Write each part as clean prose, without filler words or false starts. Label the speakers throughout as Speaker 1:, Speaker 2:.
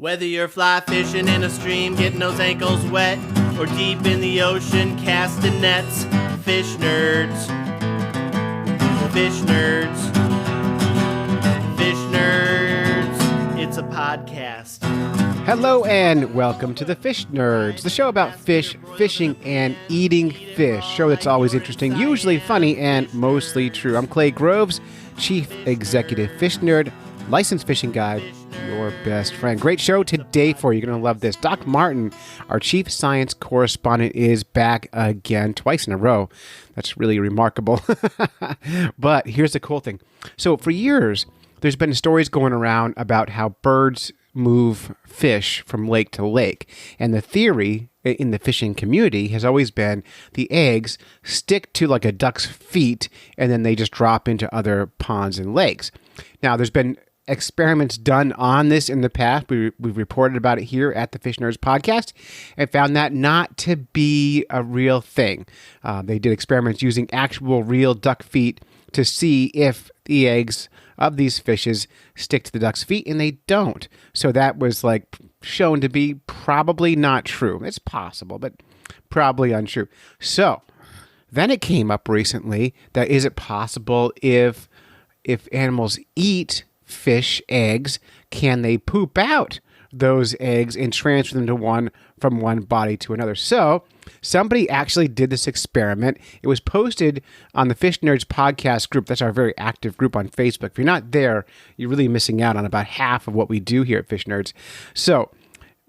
Speaker 1: Whether you're fly fishing in a stream, getting those ankles wet, or deep in the ocean casting nets, fish nerds, fish nerds, fish nerds, it's a podcast.
Speaker 2: Hello and welcome to the Fish Nerds, the show about fish, fishing, and eating fish. Show that's always interesting, usually funny, and mostly true. I'm Clay Groves, Chief Executive Fish Nerd, licensed fishing guide, your best friend. Great show today for you. You're going to love this. Doc Martin, our chief science correspondent, is back again twice in a row. That's really remarkable. But here's the cool thing. So for years, there's been stories going around about how birds move fish from lake to lake. And the theory in the fishing community has always been the eggs stick to like a duck's feet and then they just drop into other ponds and lakes. Now, there's been experiments done on this in the past. We've reported about it here at the Fish Nerds podcast and found that not to be a real thing. They did experiments using actual real duck feet to see if the eggs of these fishes stick to the duck's feet, and they don't. So that was like shown to be probably not true. It's possible, but probably untrue. So then it came up recently that is it possible if animals eat fish eggs, can they poop out those eggs and transfer them from one body to another? So somebody actually did this experiment. It was posted on the Fish Nerds podcast group. That's our very active group on Facebook. If you're not there, you're really missing out on about half of what we do here at Fish Nerds. So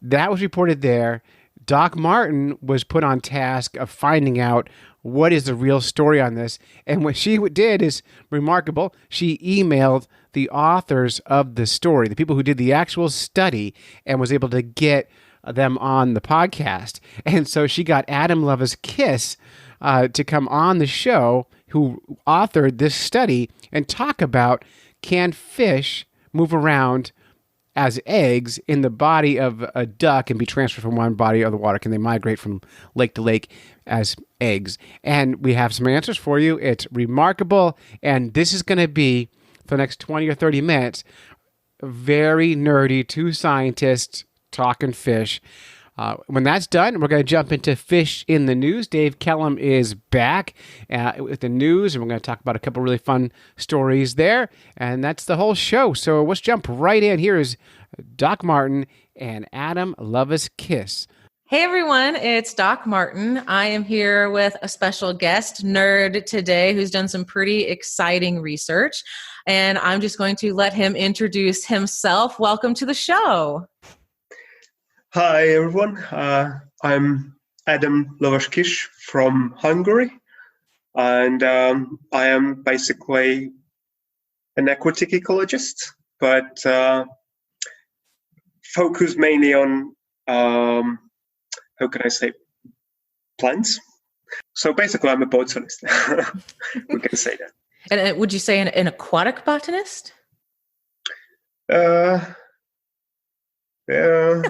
Speaker 2: that was reported there. Doc Martin was put on task of finding out what is the real story on this. And what she did is remarkable. She emailed the authors of the story, the people who did the actual study, and was able to get them on the podcast. And so she got Adam Lavoskisch to come on the show, who authored this study, and talk about can fish move around as eggs in the body of a duck and be transferred from one body to the water? Can they migrate from lake to lake as eggs? And we have some answers for you. It's remarkable. And this is going to be, for the next 20 or 30 minutes, very nerdy, two scientists talking fish. When that's done, we're going to jump into Fish in the News. Dave Kellum is back with the news, and we're going to talk about a couple really fun stories there. And that's the whole show. So let's jump right in. Here is Doc Martin and Adam Lavoskisch.
Speaker 3: Hey everyone, it's Doc Martin. I am here with a special guest, nerd today, who's done some pretty exciting research. And I'm just going to let him introduce himself. Welcome to the show.
Speaker 4: Hi everyone, I'm Adam Lavoskisch from Hungary, and I am basically an aquatic ecologist, but focus mainly on, how can I say, plants. So basically I'm a botanist, we can say that.
Speaker 3: And would you say an aquatic botanist?
Speaker 4: Yeah.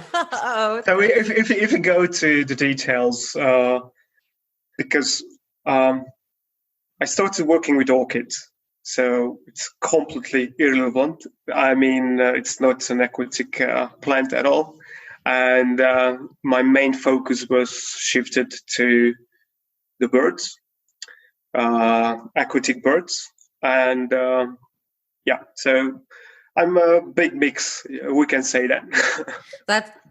Speaker 4: So if you go to the details, because I started working with orchids, so it's completely irrelevant. I mean, it's not an aquatic plant at all, and my main focus was shifted to the birds, aquatic birds, and so I'm a big mix. We can say that.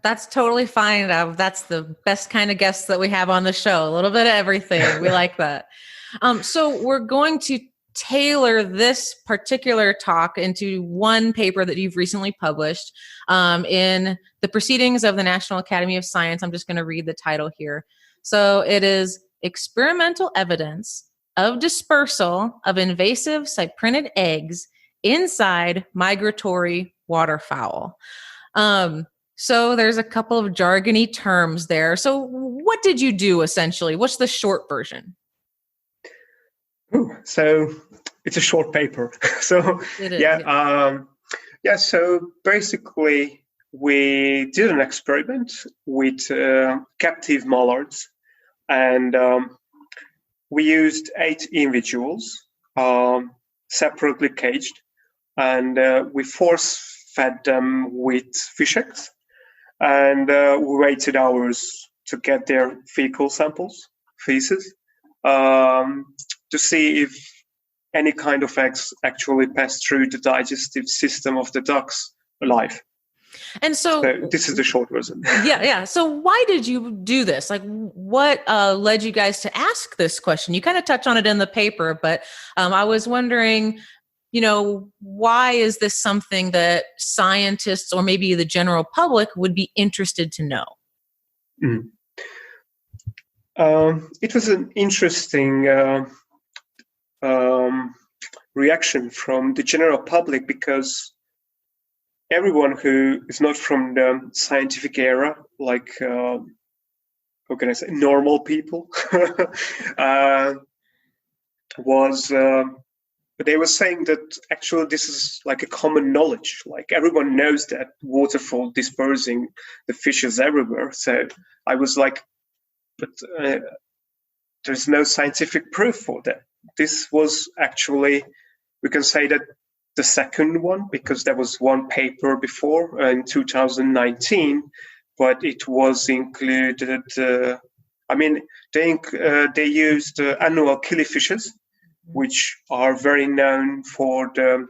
Speaker 3: That's totally fine. That's the best kind of guests that we have on the show. A little bit of everything. We like that. So we're going to tailor this particular talk into one paper that you've recently published in the Proceedings of the National Academy of Science. I'm just going to read the title here. So it is Experimental Evidence of Dispersal of Invasive Cyprinid Eggs Inside Migratory Waterfowl. So there's a couple of jargony terms there. So what did you do essentially? What's the short version?
Speaker 4: So it's a short paper. So so basically we did an experiment with captive mallards, and we used 8 individuals separately caged, and we force fed them with fish eggs and we waited hours to get their fecal samples, feces, to see if any kind of eggs actually pass through the digestive system of the ducks alive.
Speaker 3: And so
Speaker 4: this is the short version.
Speaker 3: Yeah. So why did you do this? Like, what led you guys to ask this question? You kind of touch on it in the paper, but I was wondering, why is this something that scientists or maybe the general public would be interested to know?
Speaker 4: It was an interesting reaction from the general public, because everyone who is not from the scientific era, like how can I say, normal people, they were saying that actually this is like a common knowledge. Like everyone knows that waterfall dispersing the fishes everywhere. So I was like, but there's no scientific proof for that. This was actually, we can say that the second one, because there was one paper before in 2019, but it was included. They used annual killifishes, which are very known for the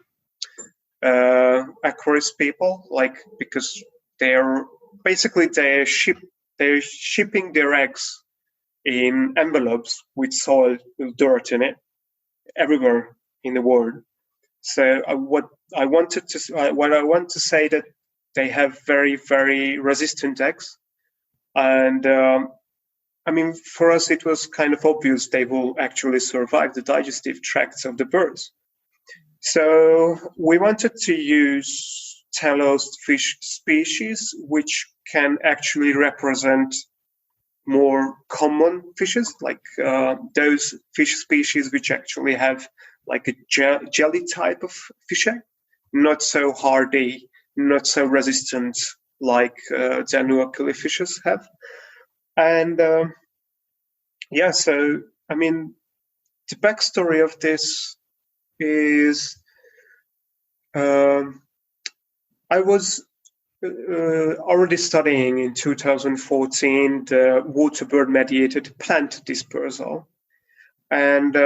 Speaker 4: aquarius people, like because they're shipping their eggs in envelopes with soil, with dirt in it, everywhere in the world. So what I want to say that they have very, very resistant eggs, and for us it was kind of obvious they will actually survive the digestive tracts of the birds. So we wanted to use telos fish species which can actually represent more common fishes, like those fish species which actually have like a jelly type of fish egg, not so hardy, not so resistant like the annual killifishes have. And the backstory of this is I was already studying in 2014 the waterbird mediated plant dispersal, and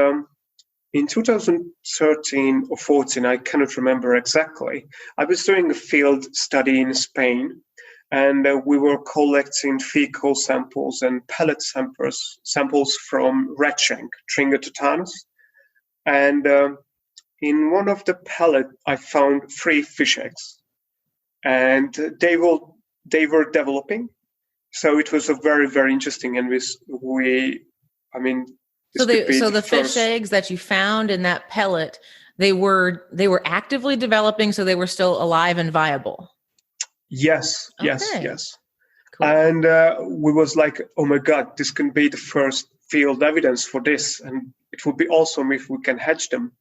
Speaker 4: in 2013 or 14, I cannot remember exactly, I was doing a field study in Spain, and we were collecting fecal samples and pellet samples from red shank, Tringa totanus. And in one of the pellet, I found 3 fish eggs, and they were developing. So it was a very, very interesting, and
Speaker 3: So the fish eggs that you found in that pellet, they were actively developing, so they were still alive and viable.
Speaker 4: Yes. Cool. And we was like, oh my God, this can be the first field evidence for this, and it would be awesome if we can hatch them.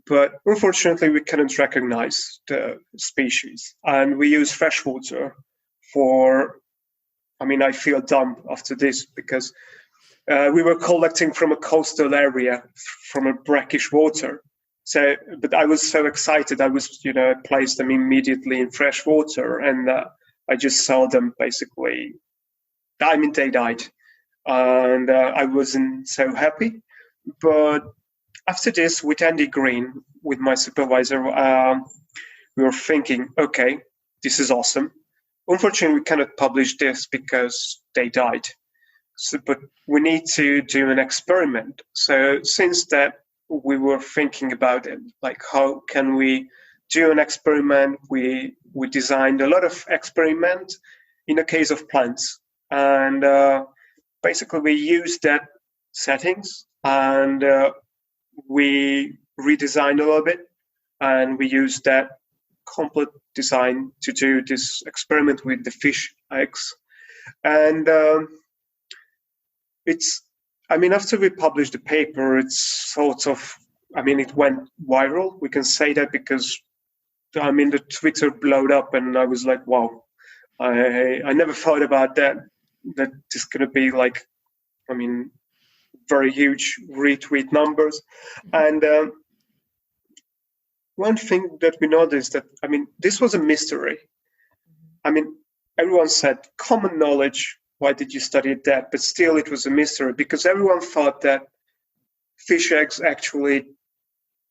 Speaker 4: But unfortunately, we cannot recognize the species, and we use freshwater for. I feel dumb after this because we were collecting from a coastal area, from a brackish water. So, but I was so excited. I placed them immediately in fresh water, and I just saw them basically. They died, and I wasn't so happy. But after this, with Andy Green, with my supervisor, we were thinking, okay, this is awesome. Unfortunately, we cannot publish this because they died. But we need to do an experiment. So since that, we were thinking about it, like how can we do an experiment? We designed a lot of experiments in the case of plants, and basically we used that settings, and we redesigned a little bit, and we used that complete design to do this experiment with the fish eggs. And after we published the paper, it's sort of, it went viral. We can say that because, the Twitter blowed up, and I was like, wow, I never thought about that this going to be like, very huge retweet numbers. And one thing that we noticed that, this was a mystery. everyone said, common knowledge, why did you study that? But still it was a mystery because everyone thought that fish eggs actually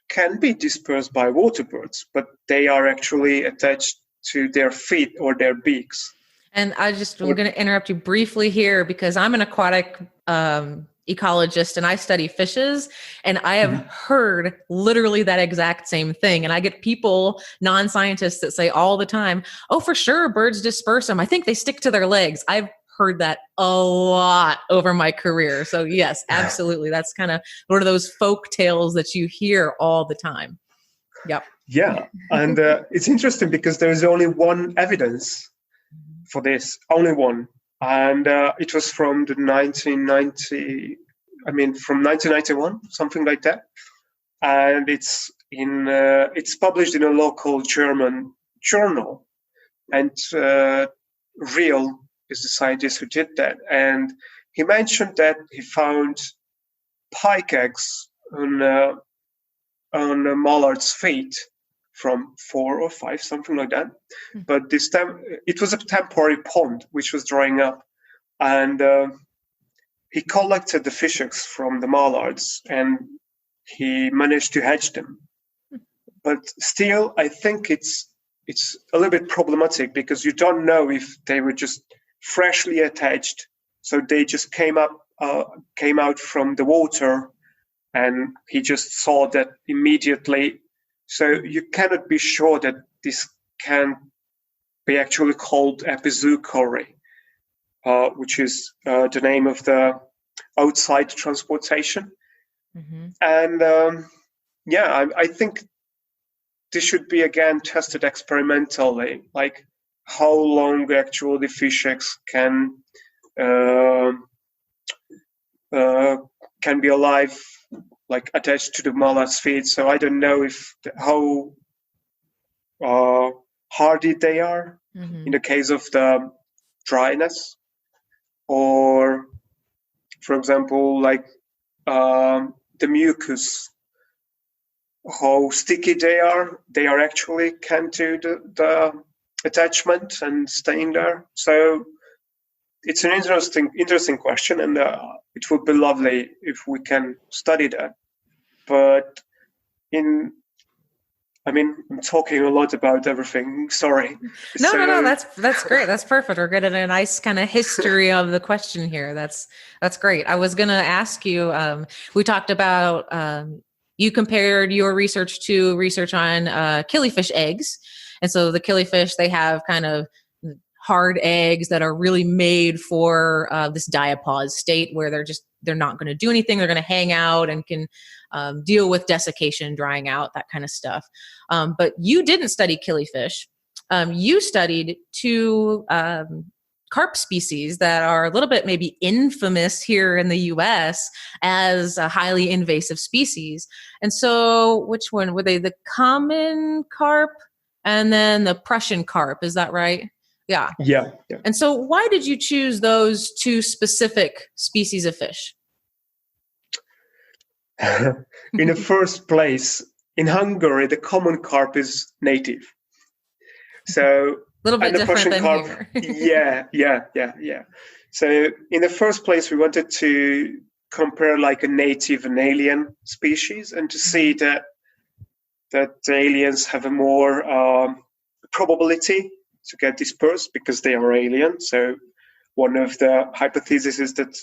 Speaker 4: can be dispersed by water birds, but they are actually attached to their feet or their beaks.
Speaker 3: And I'm going to interrupt you briefly here because I'm an aquatic ecologist and I study fishes, and I have heard literally that exact same thing. And I get people, non-scientists, that say all the time, oh, for sure, birds disperse them. I think they stick to their legs. I've heard that a lot over my career. So yes, absolutely. That's kind of one of those folk tales that you hear all the time. Yep.
Speaker 4: Yeah. And it's interesting because there is only one evidence for this, only one. And it was from the 1991, something like that. And it's published in a local German journal. And Real is the scientist who did that. And he mentioned that he found pike eggs on a mallard's feet from 4 or 5, something like that. But this time it was a temporary pond which was drying up, and he collected the fish eggs from the mallards and he managed to hatch them. But still, I think it's a little bit problematic because you don't know if they were just freshly attached, so they just came out from the water, and he just saw that immediately. So you cannot be sure that this can be actually called epizoochory, which is the name of the outside transportation. And I think this should be again tested experimentally, like how long actually the fish eggs can be alive, like attached to the mallard's feet. So I don't know how hardy they are in the case of the dryness, or for example, like the mucus, how sticky they are. They are actually can do the attachment and staying there. So it's an interesting question, and it would be lovely if we can study that. But I'm talking a lot about everything. Sorry.
Speaker 3: No. That's great. That's perfect. We're getting a nice kind of history of the question here. That's great. I was going to ask you. We talked about you compared your research to research on killifish eggs, and so the killifish, they have kind of hard eggs that are really made for this diapause state where they're not going to do anything. They're going to hang out and can deal with desiccation, drying out, that kind of stuff. But you didn't study killifish. You studied two carp species that are a little bit maybe infamous here in the U.S. as a highly invasive species. And so which one were they? The common carp and then the Prussian carp. Is that right? Yeah. And so why did you choose those two specific species of fish?
Speaker 4: In the first place, in Hungary, the common carp is native. So
Speaker 3: a little bit different than
Speaker 4: carp,
Speaker 3: here.
Speaker 4: Yeah. So in the first place, we wanted to compare like a native and alien species, and to see that the aliens have a more probability to get dispersed because they are alien. So one of the hypotheses is that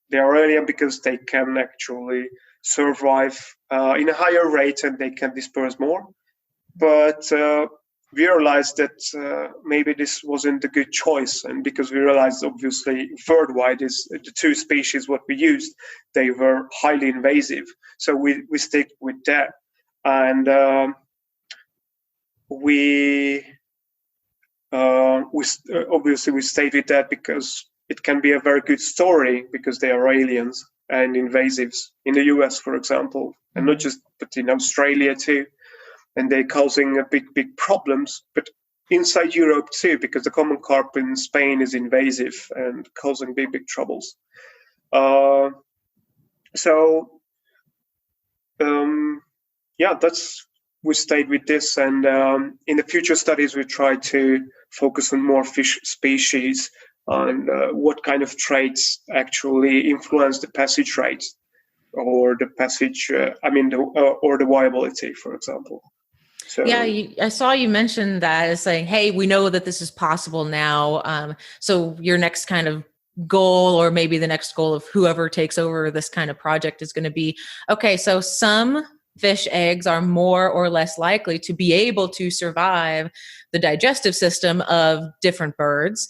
Speaker 4: they are alien because they can actually survive in a higher rate and they can disperse more. But we realized that maybe this wasn't a good choice, and because we realized obviously worldwide is the two species what we used, they were highly invasive. So we stick with that, and we obviously we stayed with that because it can be a very good story because they are aliens and invasives in the US, for example, and not just, but in Australia too. And they're causing a big problems, but inside Europe too, because the common carp in Spain is invasive and causing big troubles. That's we stayed with this, and in the future studies we try to focus on more fish species and what kind of traits actually influence the passage rate or the passage, or the viability, for example. So,
Speaker 3: yeah, I saw you mention that as saying, hey, we know that this is possible now. So your next kind of goal, or maybe the next goal of whoever takes over this kind of project, is going to be, okay, so some fish eggs are more or less likely to be able to survive the digestive system of different birds.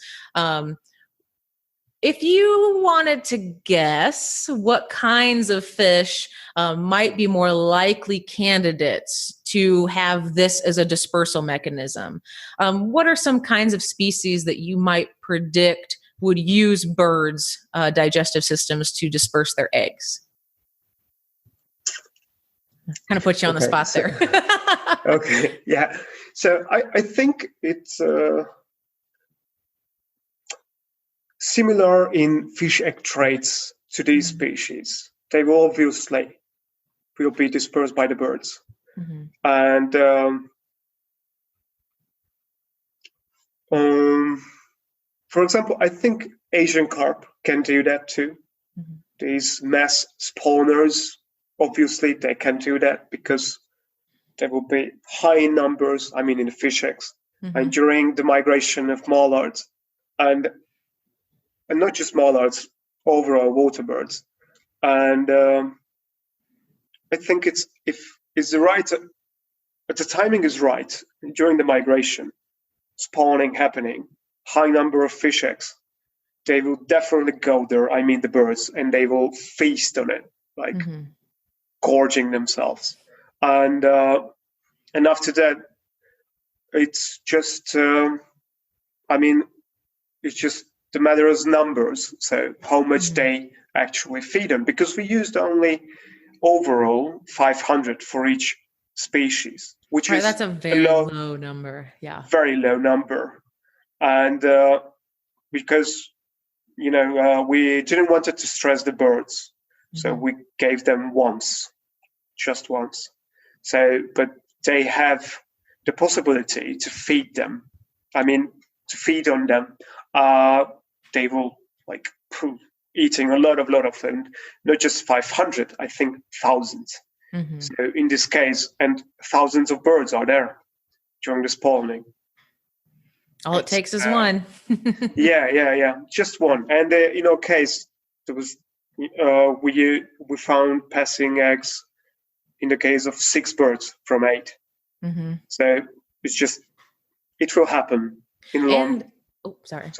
Speaker 3: If you wanted to guess what kinds of fish might be more likely candidates to have this as a dispersal mechanism, what are some kinds of species that you might predict would use birds' digestive systems to disperse their eggs? Kind of put you on the spot there.
Speaker 4: Okay, yeah. So I think it's similar in fish egg traits to these species. They will obviously be dispersed by the birds.
Speaker 3: Mm-hmm.
Speaker 4: And for example, I think Asian carp can do that too.
Speaker 3: Mm-hmm.
Speaker 4: These mass spawners, obviously they can do that because there will be high numbers, in the fish eggs,
Speaker 3: Mm-hmm.
Speaker 4: and during the migration of mallards, and not just mallards, overall water birds. And I think the timing is right during the migration, spawning happening, high number of fish eggs. They will definitely go there, the birds, and they will feast on it, like
Speaker 3: Mm-hmm.
Speaker 4: gorging themselves. And after that, it's just, it's just the matter of numbers. So how much
Speaker 3: Mm-hmm.
Speaker 4: they actually feed on, because we used only overall 500 for each species, which
Speaker 3: Right,
Speaker 4: is
Speaker 3: that's a very low number. Yeah.
Speaker 4: very low number. And because, we didn't want it to stress the birds. So
Speaker 3: Mm-hmm.
Speaker 4: we gave them just once. So, but they have the possibility to feed them. To feed on them. They will eating a lot of them, not just 500, I think thousands.
Speaker 3: Mm-hmm.
Speaker 4: So in this case, and thousands of birds are there during the spawning.
Speaker 3: All it takes is one.
Speaker 4: Yeah, just one. And in our case, there was we found passing eggs in the case of 6 birds from 8.
Speaker 3: Mm-hmm.
Speaker 4: So it will happen in long.
Speaker 3: Sorry.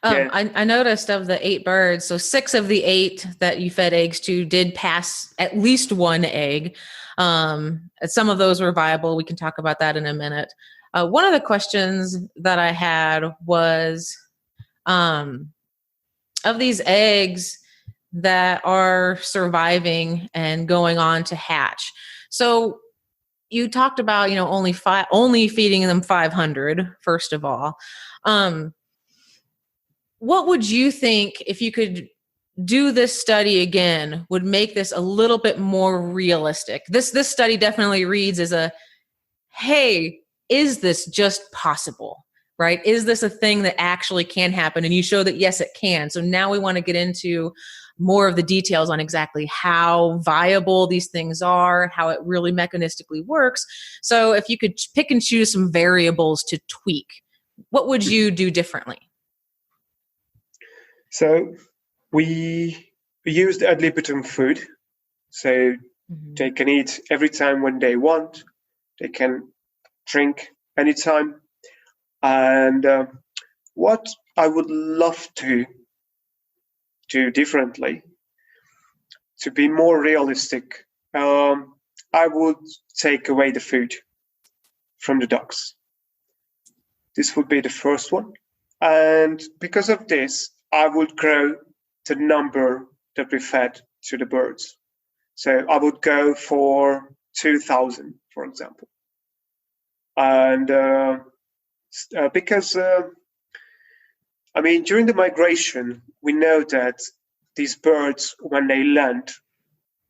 Speaker 4: Yeah.
Speaker 3: I noticed of the 8 birds, so 6 of the 8 that you fed eggs to did pass at least one egg. Some of those were viable. We can talk about that in a minute. One of the questions that I had was, of these eggs that are surviving and going on to hatch. So you talked about, only feeding them 500, first of all. What would you think, if you could do this study again, would make this a little bit more realistic? This study definitely reads as hey, is this just possible, right? Is this a thing that actually can happen? And you show that, yes, it can. So now we want to get into more of the details on exactly how viable these things are, how it really mechanistically works. So if you could pick and choose some variables to tweak, what would you do differently?
Speaker 4: So we used ad libitum food. So they can eat every time when they want. They can drink anytime. And what I would love to do differently, to be more realistic, I would take away the food from the ducks. This would be the first one. And because of this, I would grow the number that we fed to the birds. So I would go for 2,000, for example. And because, during the migration, we know that these birds, when they land,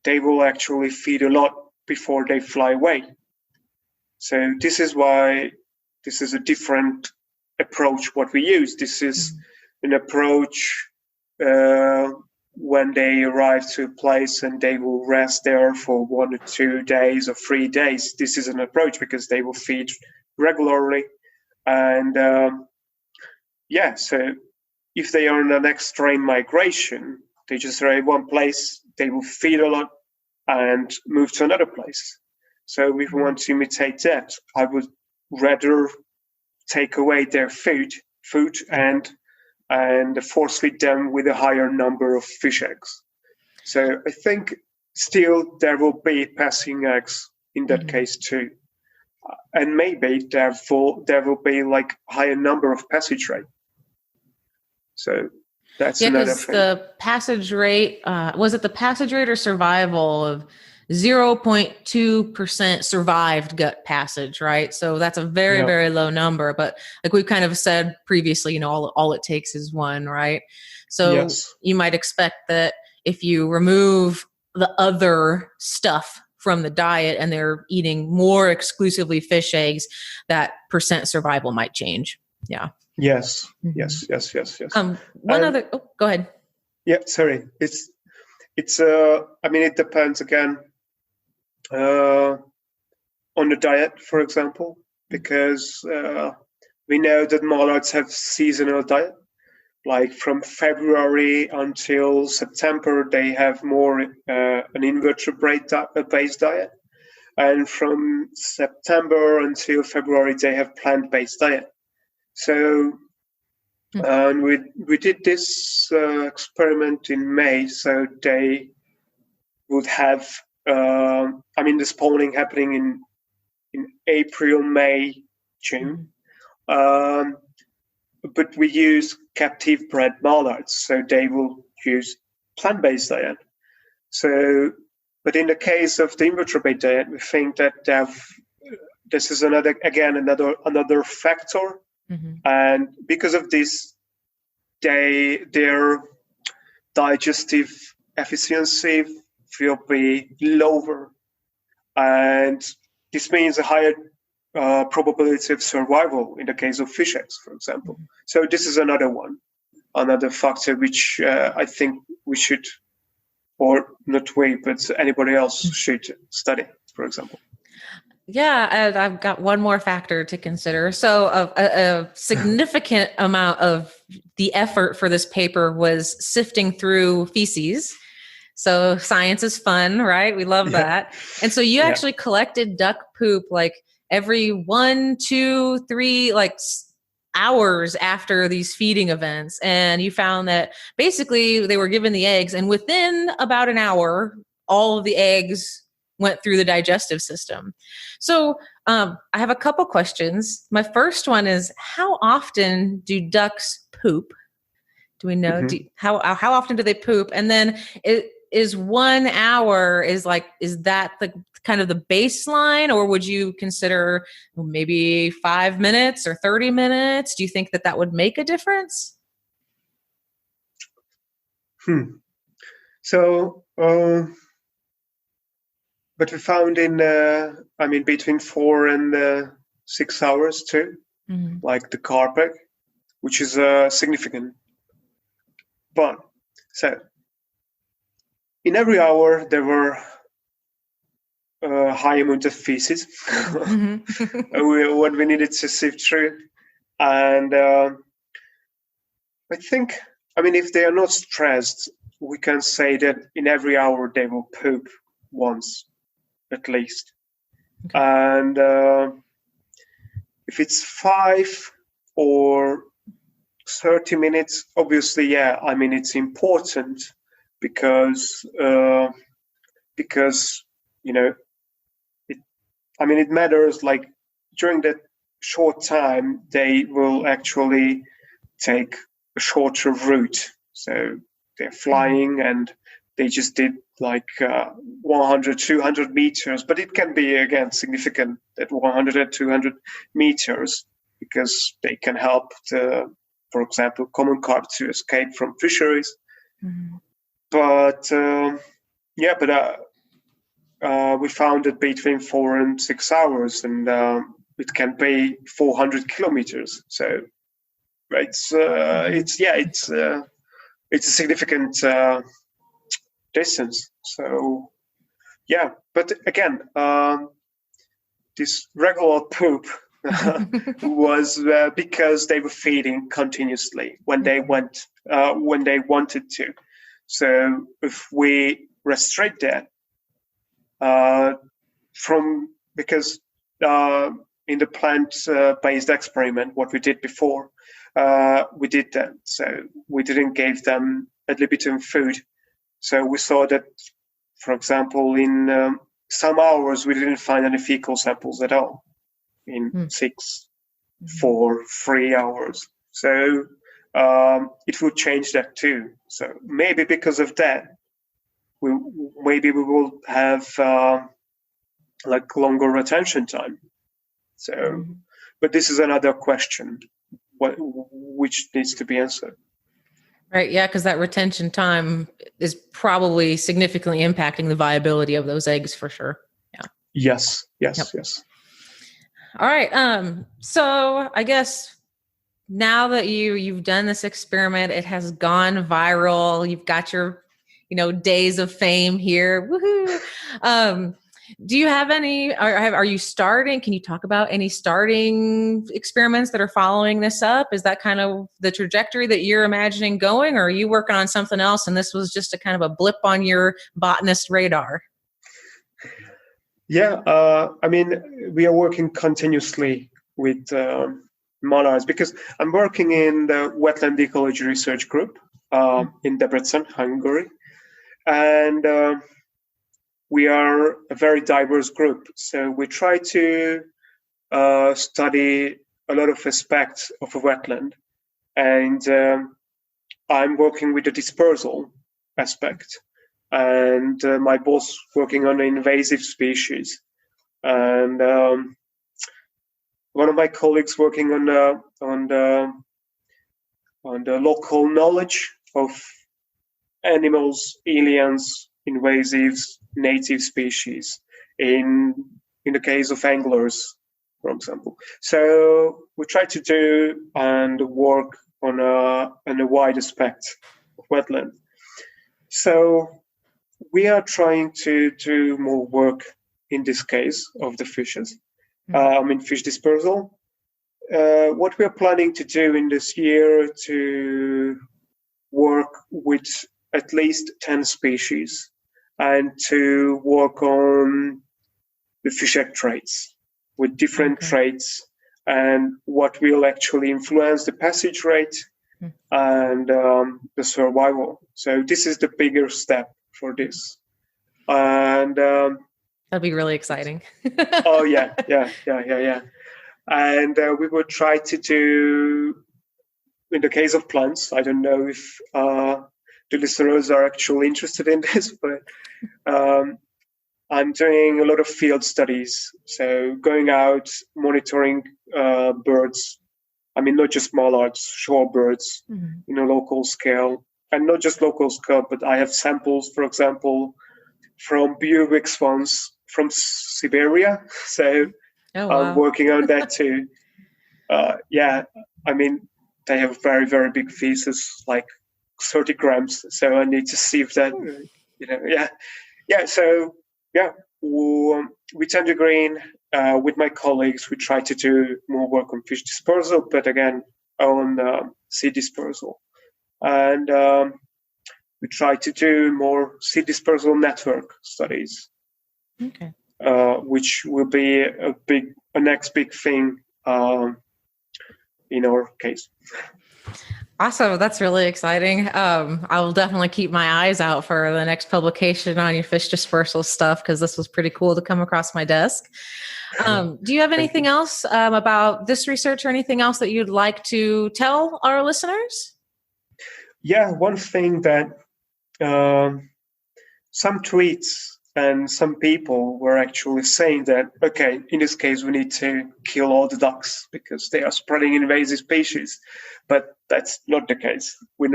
Speaker 4: they will actually feed a lot before they fly away. So this is why this is a different approach what we use. This is an approach when they arrive to a place and they will rest there for 1 or 2 days or 3 days. This is an approach because they will feed regularly. And so if they are in an extreme migration, they just arrive one place, they will feed a lot and move to another place. So if we want to imitate that, I would rather take away their food and force feed them with a higher number of fish eggs. So I think still there will be passing eggs in that case too. And maybe therefore there will be like higher number of passage rate. So that's another thing.
Speaker 3: The passage rate, was it the passage rate or survival of 0.2% survived gut passage, right? So that's a very, very low number. But like we've kind of said previously, all it takes is one, right? So you might expect that if you remove the other stuff from the diet and they're eating more exclusively fish eggs, that percent survival might change. Yeah.
Speaker 4: Yes.
Speaker 3: Other, go ahead.
Speaker 4: Yeah, sorry. It's it depends again on the diet, for example, because we know that mallards have seasonal diet. Like from February until September, they have more an invertebrate-based diet. And from September until February, they have plant-based diet. So and we did this experiment in May, so they would have, the spawning happening in April, May, June. But we use captive bred mallards, so they will use plant-based diet. So, but in the case of the invertebrate diet, we think that this is another factor. And because of this, their digestive efficiency will be lower, and this means a higher probability of survival in the case of fish eggs, for example. So this is another factor which I think we should, or not we, but anybody else should study, for example.
Speaker 3: Yeah, and I've got one more factor to consider. So a significant amount of the effort for this paper was sifting through feces. So science is fun, right? We love that. And so you actually collected duck poop like every 1, 2, 3 hours after these feeding events. And you found that basically they were given the eggs, and within about an hour, all of the eggs went through the digestive system. So I have a couple questions. My first one is, how often do ducks poop? Do we know? How often do they poop? And then is 1 hour, is that the kind of the baseline, or would you consider maybe 5 minutes or 30 minutes? Do you think that would make a difference?
Speaker 4: So, but we found between 4 and 6 hours too, like the carp egg, which is significant. But so in every hour there were a high amount of feces what we needed to sift through, and I think if they are not stressed, we can say that in every hour they will poop once at least. And if it's 5 or 30 minutes, obviously, it's important because it matters. Like during that short time, they will actually take a shorter route. So they're flying and they just did 100, 200 meters, but it can be again significant at 100 and 200 meters because they can help for example, common carp to escape from fisheries. But we found that between 4 and 6 hours, and it can be 400 kilometers. So it's a significant distance. So yeah, but again, this regular poop was because they were feeding continuously when they wanted to. So if we restrict that because in the plant-based experiment, what we did before, we did that. So we didn't give them ad libitum food. So we saw that, for example, in some hours, we didn't find any fecal samples at all in 6, 4, 3 hours. So it will change that too. So maybe because of that, we will have like longer retention time. So, but this is another question, which needs to be answered.
Speaker 3: Right. Yeah, because that retention time is probably significantly impacting the viability of those eggs for sure. Yeah.
Speaker 4: Yes.
Speaker 3: Yep. All right. So I guess now that you've done this experiment, it has gone viral. You've got your, days of fame here. Woohoo! Do you have any? Are you starting? Can you talk about any starting experiments that are following this up? Is that kind of the trajectory that you're imagining going, or are you working on something else and this was just a kind of a blip on your botanist radar?
Speaker 4: Yeah, we are working continuously with monarchs because I'm working in the Wetland Ecology Research Group in Debrecen, Hungary, and we are a very diverse group. So we try to study a lot of aspects of a wetland, and I'm working with the dispersal aspect. And my boss working on invasive species, and one of my colleagues working on the local knowledge of animals, aliens, invasives, native species. In the case of anglers, for example. So we try to do and work on a wide aspect of wetland. So we are trying to do more work in this case of the fishes, fish dispersal. What we are planning to do in this year to work with at least 10 species and to work on the fish egg traits with different traits and what will actually influence the passage rate and the survival. So this is the bigger step for this, and
Speaker 3: that'd be really exciting.
Speaker 4: Oh yeah. And we will try to do, in the case of plants, I don't know if the listeners are actually interested in this, but I'm doing a lot of field studies, so going out monitoring birds. I mean, not just mallards, shorebirds, in a local scale. And not just local scale, but I have samples, for example, from Buick swans from Siberia. So I'm working on that too. They have very, very big feces, like 30 grams. So I need to see if that, So, with Tender Green, with my colleagues, we try to do more work on fish dispersal, but again, on seed dispersal. And we try to do more seed dispersal network studies, which will be a next big thing in our case.
Speaker 3: Awesome. That's really exciting. I will definitely keep my eyes out for the next publication on your fish dispersal stuff, because this was pretty cool to come across my desk. Do you have anything else about this research or anything else that you'd like to tell our listeners?
Speaker 4: Yeah, one thing that some tweets and some people were actually saying that, okay, in this case, we need to kill all the ducks because they are spreading invasive species. But that's not the case. We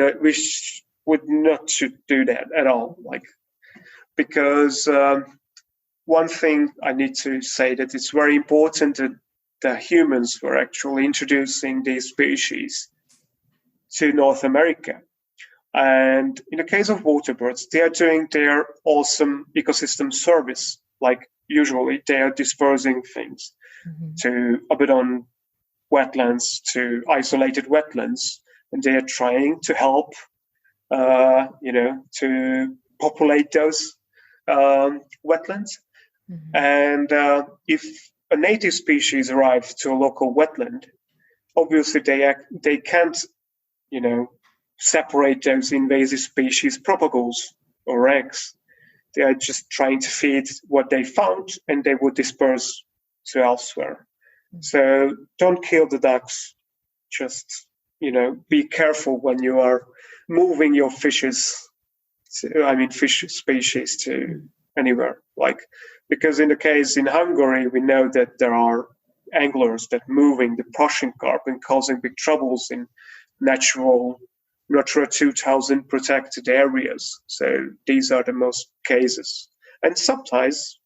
Speaker 4: would not should do that at all. Because one thing I need to say that it's very important that the humans were actually introducing these species to North America. And in the case of waterbirds, they are doing their awesome ecosystem service. Like usually they are dispersing things to abandoned wetlands, to isolated wetlands, and they are trying to help, to populate those wetlands. And if a native species arrives to a local wetland, obviously they can't, separate those invasive species propagals or eggs. They are just trying to feed what they found, and they would disperse to elsewhere. So don't kill the ducks. Just, be careful when you are moving your fish species to anywhere. Because in the case in Hungary, we know that there are anglers that moving the Prussian carp and causing big troubles in natural Natura 2000 protected areas. So these are the most cases. And sometimes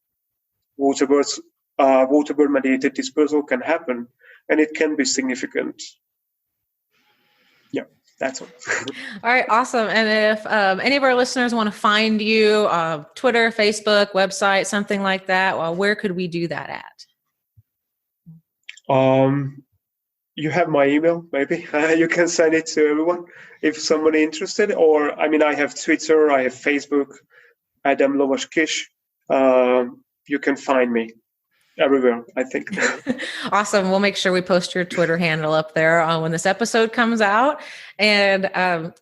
Speaker 4: waterbird-mediated dispersal can happen, and it can be significant. Yeah, that's all.
Speaker 3: All right, awesome. And if any of our listeners want to find you, Twitter, Facebook, website, something like that, where could we do that at?
Speaker 4: You have my email, maybe. You can send it to everyone if somebody interested. Or, I have Twitter, I have Facebook, Adam Lavoskisch. You can find me everywhere, I think.
Speaker 3: Awesome. We'll make sure we post your Twitter handle up there when this episode comes out. And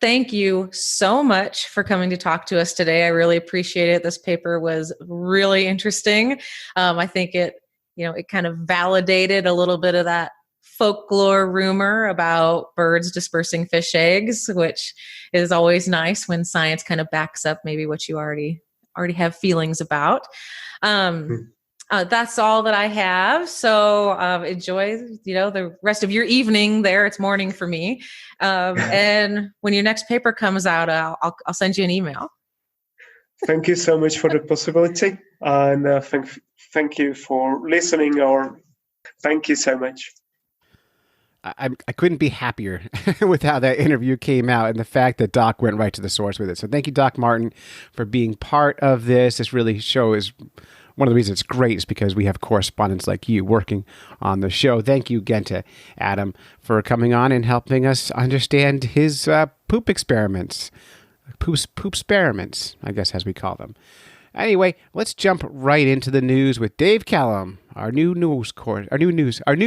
Speaker 3: thank you so much for coming to talk to us today. I really appreciate it. This paper was really interesting. I think it kind of validated a little bit of that folklore rumor about birds dispersing fish eggs, which is always nice when science kind of backs up maybe what you already have feelings about. That's all that I have. So enjoy, the rest of your evening there. It's morning for me. And when your next paper comes out, I'll send you an email.
Speaker 4: Thank you so much for the possibility. And thank you for listening, or thank you so much.
Speaker 2: I couldn't be happier with how that interview came out and the fact that Doc went right to the source with it. So thank you, Doc Martin, for being part of this. This really show is one of the reasons it's great is because we have correspondents like you working on the show. Thank you again to Adam for coming on and helping us understand his poop experiments. Poop experiments, I guess, as we call them. Anyway, let's jump right into the news with Dave Callum, our new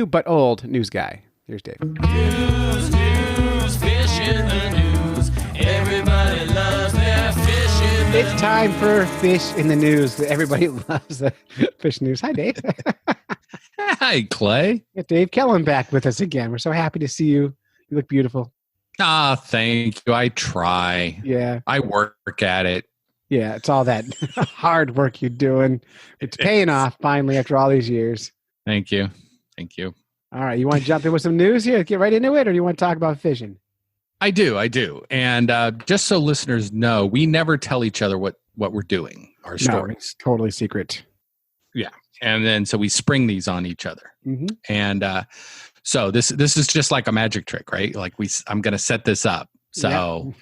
Speaker 2: but old news guy. Here's Dave.
Speaker 5: News, fish in the news. Everybody loves their fish in the news.
Speaker 2: It's time for Fish in the News. Everybody loves the fish news. Hi, Dave.
Speaker 6: Hi, Clay.
Speaker 2: Get Dave Callum back with us again. We're so happy to see you. You look beautiful.
Speaker 6: Thank you. I try.
Speaker 2: Yeah.
Speaker 6: I work at it.
Speaker 2: Yeah, it's all that hard work you're doing. It's paying off finally after all these years.
Speaker 6: Thank you.
Speaker 2: All right, you want to jump in with some news here? Get right into it, or do you want to talk about fishing?
Speaker 6: I do. And just so listeners know, we never tell each other what we're doing, our stories.
Speaker 2: It's totally secret.
Speaker 6: Yeah. And then so we spring these on each other.
Speaker 2: Mm-hmm.
Speaker 6: And so this is just like a magic trick, right? Like I'm going to set this up. So,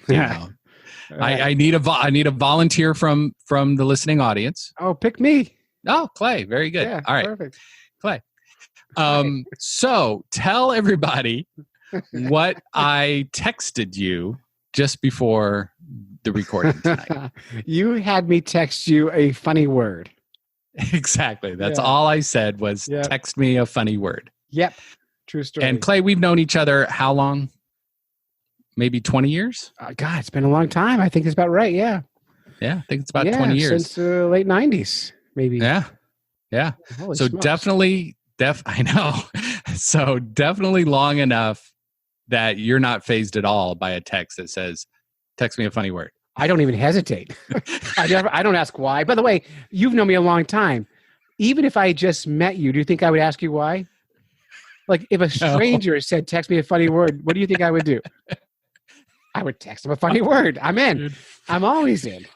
Speaker 2: Right.
Speaker 6: I need a volunteer from the listening audience.
Speaker 2: Oh, pick me.
Speaker 6: Oh, Clay. Very good.
Speaker 2: Yeah,
Speaker 6: all right.
Speaker 2: Perfect.
Speaker 6: Clay. So tell everybody what I texted you just before the recording tonight.
Speaker 2: You had me text you a funny word.
Speaker 6: Exactly. That's all I said was text me a funny word.
Speaker 2: Yep. True story.
Speaker 6: And Clay, we've known each other how long? Maybe 20 years?
Speaker 2: God, it's been a long time. I think it's about right. Yeah.
Speaker 6: Yeah. I think it's about 20 years.
Speaker 2: Since late 90s, maybe.
Speaker 6: Yeah. Yeah.
Speaker 2: Holy
Speaker 6: so
Speaker 2: smokes.
Speaker 6: definitely, I know. So definitely long enough that you're not fazed at all by a text that says, text me a funny word.
Speaker 2: I don't even hesitate. I don't ask why. By the way, you've known me a long time. Even if I just met you, do you think I would ask you why? Like if a stranger said, text me a funny word, what do you think I would do? I would text him a funny word. I'm in. I'm always in.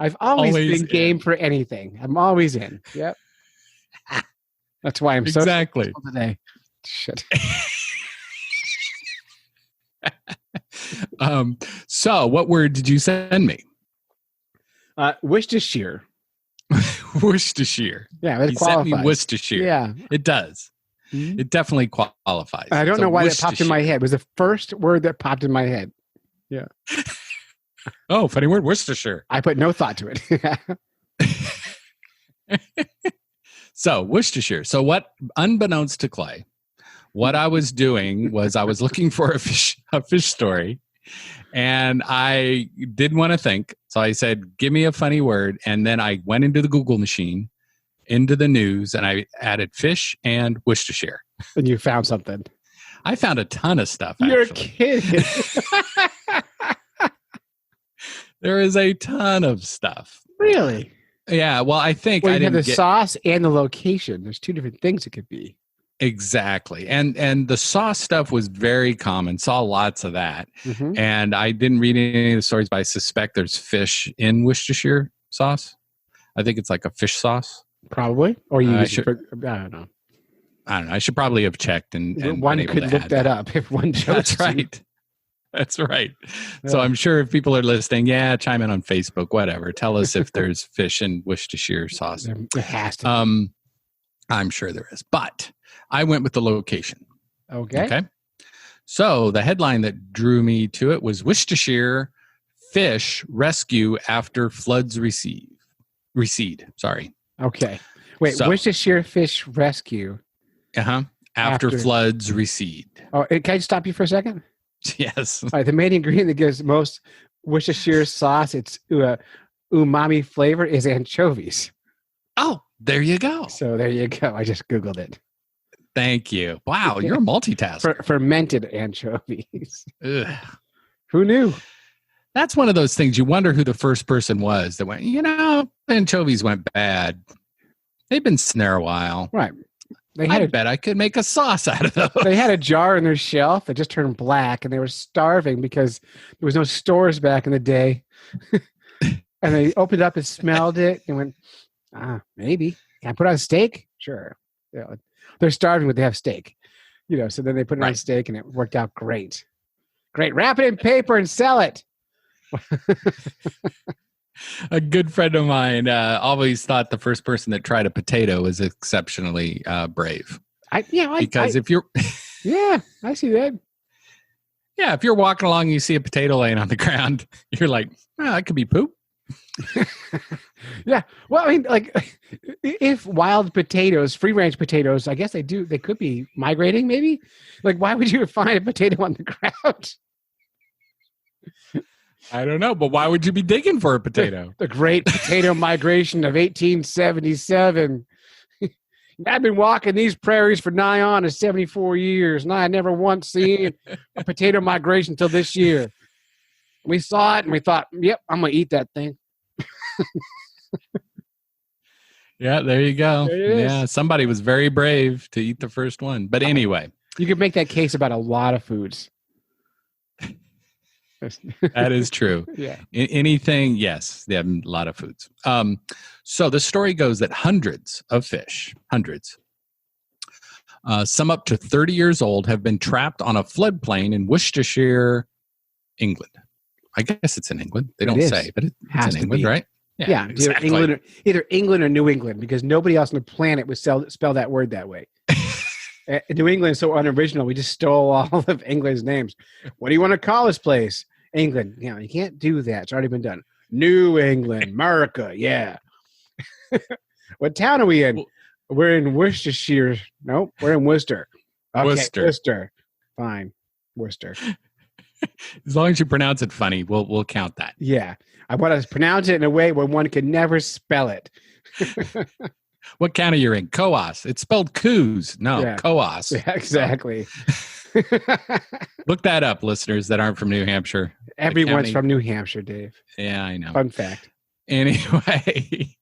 Speaker 2: I've always been game
Speaker 6: in.
Speaker 2: for anything. I'm always in. Yep. That's why I'm so
Speaker 6: Exactly.
Speaker 2: successful today. Shit.
Speaker 6: So what word did you send me?
Speaker 2: Worcestershire.
Speaker 6: Worcestershire.
Speaker 2: Yeah, it
Speaker 6: You sent me
Speaker 2: qualifies.
Speaker 6: Worcestershire.
Speaker 2: Yeah.
Speaker 6: It does.
Speaker 2: Mhm.
Speaker 6: It definitely qualifies.
Speaker 2: I don't
Speaker 6: So
Speaker 2: know why that popped in my
Speaker 6: Worcestershire.
Speaker 2: head. It was the first word that popped in my head.
Speaker 6: Oh, funny word, Worcestershire.
Speaker 2: I put no thought to it.
Speaker 6: So Worcestershire. So what, unbeknownst to Clay, what I was doing was I was looking for a fish story, and I didn't want to think. So I said, give me a funny word. And then I went into the Google machine, into the news, and I added fish and Worcestershire.
Speaker 2: And you found something.
Speaker 6: I found a ton of stuff,
Speaker 2: You're
Speaker 6: actually.
Speaker 2: kidding.
Speaker 6: There is a ton of stuff.
Speaker 2: Really?
Speaker 6: Yeah, well, I think
Speaker 2: Well,
Speaker 6: I
Speaker 2: you have
Speaker 6: didn't
Speaker 2: the
Speaker 6: get
Speaker 2: sauce and the location. There's two different things it could be.
Speaker 6: exactly. And the sauce stuff was very common. Saw lots of that.
Speaker 2: Mhm.
Speaker 6: And I didn't read any of the stories, but I suspect there's fish in Worcestershire sauce. I think it's like a fish sauce.
Speaker 2: Probably. Or you
Speaker 6: I
Speaker 2: use it
Speaker 6: should-
Speaker 2: for, I don't know.
Speaker 6: I don't know. I should probably have checked and
Speaker 2: One
Speaker 6: been able
Speaker 2: could
Speaker 6: to
Speaker 2: look
Speaker 6: add
Speaker 2: that up if one chose
Speaker 6: That's
Speaker 2: to.
Speaker 6: right. That's right. So
Speaker 2: Yeah.
Speaker 6: I'm sure if people are listening, chime in on Facebook, whatever. Tell us if there's fish in Worcestershire sauce.
Speaker 2: It has to be.
Speaker 6: I'm sure there is. But I went with the location.
Speaker 2: Okay.
Speaker 6: So the headline that drew me to it was Worcestershire fish rescue after floods recede. Sorry.
Speaker 2: Okay. Wait,
Speaker 6: So-
Speaker 2: Worcestershire Fish Rescue.
Speaker 6: After
Speaker 2: After-
Speaker 6: floods recede.
Speaker 2: Oh, can I stop you for a second?
Speaker 6: Yes.
Speaker 2: All right, the main ingredient that gives most Worcestershire sauce its umami flavor is anchovies.
Speaker 6: Oh, there you go.
Speaker 2: So there you go. I just Googled it.
Speaker 6: Thank you. Wow, you're a multitasker.
Speaker 2: Fermented anchovies.
Speaker 6: Ugh.
Speaker 2: Who knew?
Speaker 6: That's one of those things you wonder who the first person was that went, anchovies went bad. They've been sitting there a while.
Speaker 2: Right. They
Speaker 6: I
Speaker 2: had
Speaker 6: bet I could make a sauce out of those.
Speaker 2: they had a jar in their shelf that just turned black, and they were starving because there was no stores back in the day. And they opened it up and smelled it and went, maybe. Can I put it on steak? Sure. Yeah. They're starving, but they have steak. So then they put it on
Speaker 6: Right.
Speaker 2: steak, and it worked out great. Great. Wrap it in paper and sell it.
Speaker 6: A good friend of mine always thought the first person that tried a potato was exceptionally brave. Because if you're
Speaker 2: yeah, I see that.
Speaker 6: if you're walking along and you see a potato laying on the ground, you're like, that could be poop.
Speaker 2: Yeah. Well, I mean, like, if wild potatoes, free range potatoes, I guess they could be migrating, maybe. Like, why would you find a potato on the ground?
Speaker 6: I don't know, but why would you be digging for a potato?
Speaker 2: The great potato migration of 1877. I've been walking these prairies for nigh on to 74 years, and I had never once seen a potato migration until this year. We saw it, and we thought, yep, I'm going to eat that thing.
Speaker 6: Yeah, there you go.
Speaker 2: There it is.
Speaker 6: Yeah, somebody was very brave to eat the first one. But anyway,
Speaker 2: You could make that case about a lot of foods.
Speaker 6: that is true.
Speaker 2: Yeah.
Speaker 6: Anything, yes, they have a lot of foods. So the story goes that hundreds of fish, some up to 30 years old, have been trapped on a floodplain in Worcestershire, England. I guess it's in England. They don't
Speaker 2: is.
Speaker 6: say, but it's
Speaker 2: Has
Speaker 6: in
Speaker 2: to
Speaker 6: England,
Speaker 2: be.
Speaker 6: right?
Speaker 2: Yeah, either England or New England, because nobody else on the planet would spell that word that way. New England is so unoriginal. We just stole all of England's names. What do you want to call this place? England. You can't do that. It's already been done. New England, America. Yeah. What town are we in?
Speaker 6: Well-
Speaker 2: We're in Worcestershire. Nope, we're in Worcester. Okay,
Speaker 6: Worcester.
Speaker 2: Worcester. Fine. Worcester.
Speaker 6: As long as you pronounce it funny, we'll count that.
Speaker 2: Yeah. I want to pronounce it in a way where one can never spell it.
Speaker 6: What county you're in? Coos. It's spelled coos. No,
Speaker 2: Yeah.
Speaker 6: Coos.
Speaker 2: Yeah, exactly.
Speaker 6: Look that up, listeners that aren't from New Hampshire.
Speaker 2: Everyone's
Speaker 6: county-
Speaker 2: from New Hampshire, Dave.
Speaker 6: Yeah, I know.
Speaker 2: Fun fact.
Speaker 6: Anyway,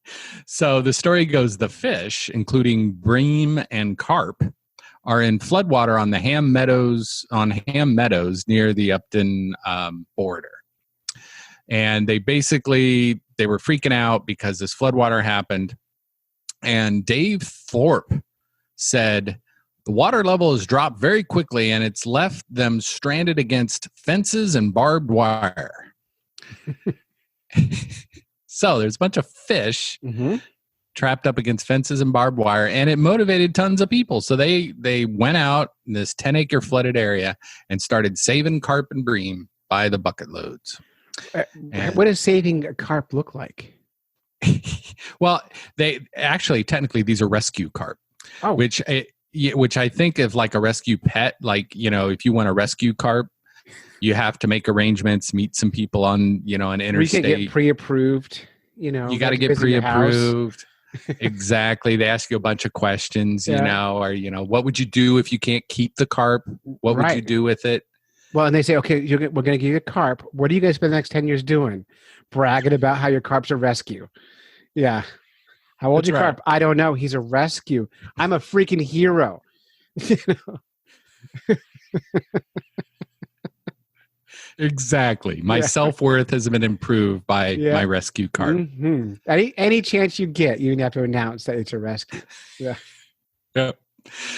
Speaker 6: so the story goes the fish, including bream and carp, are in floodwater on the Ham Meadows near the Upton border. And they were freaking out because this floodwater happened. And Dave Thorpe said, the water level has dropped very quickly and it's left them stranded against fences and barbed wire. So there's a bunch of fish trapped up against fences and barbed wire, and it motivated tons of people. So they went out in this 10-acre flooded area and started saving carp and bream by the bucket loads.
Speaker 2: What does saving a carp look like?
Speaker 6: Well, technically these are rescue carp, which I think of like a rescue pet. Like, if you want to rescue carp, you have to make arrangements, meet some people on, an interstate.
Speaker 2: You can get pre-approved,
Speaker 6: you got to get pre-approved. Exactly. They ask you a bunch of questions, or, what would you do if you can't keep the carp? What would you do with it?
Speaker 2: Well, and they say, okay, we're going to give you a carp. What are you going to spend the next 10 years doing? Bragging about how your carp's a rescue. Yeah. How old's your carp? I don't know. He's a rescue. I'm a freaking hero.
Speaker 6: Exactly. My self-worth has been improved by my rescue carp.
Speaker 2: Mm-hmm. Any chance you get, you have to announce that it's a rescue. Yeah.
Speaker 6: Yep.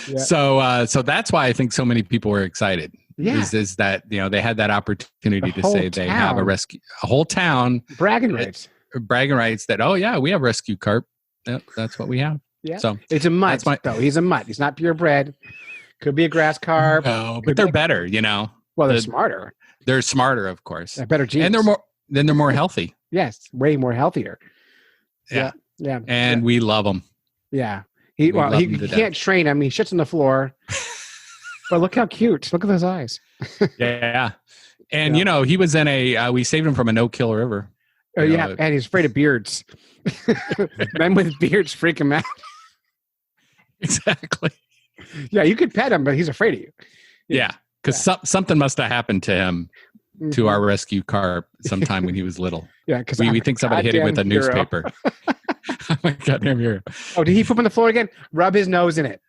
Speaker 6: Yeah. So that's why I think so many people were excited.
Speaker 2: Yeah.
Speaker 6: Is that, they had that opportunity to say they have a whole town.
Speaker 2: Bragging rights
Speaker 6: that, oh yeah, we have rescue carp. Yep, that's what we have.
Speaker 2: Yeah.
Speaker 6: So
Speaker 2: it's a mutt, though. He's a mutt. He's not purebred. Could be a grass carp.
Speaker 6: No, but they're better,
Speaker 2: Well, they're smarter.
Speaker 6: They're smarter, of course.
Speaker 2: They're better genes.
Speaker 6: And they're more healthy.
Speaker 2: Yes, way more healthier.
Speaker 6: Yeah. And we love them.
Speaker 2: Yeah. He can't train him. He shits on the floor. But look how cute. Look at those eyes.
Speaker 6: Yeah. And, he was in we saved him from a no-kill river.
Speaker 2: Oh, yeah. And he's afraid of beards. Men with beards freak him out.
Speaker 6: Exactly.
Speaker 2: Yeah, you could pet him, but he's afraid of you.
Speaker 6: Yeah. Because something must have happened to him, to our rescue carp, sometime when he was little.
Speaker 2: Yeah, because
Speaker 6: we think somebody hit him with a newspaper. I'm a goddamn hero.
Speaker 2: Oh, did he poop on the floor again? Rub his nose in it.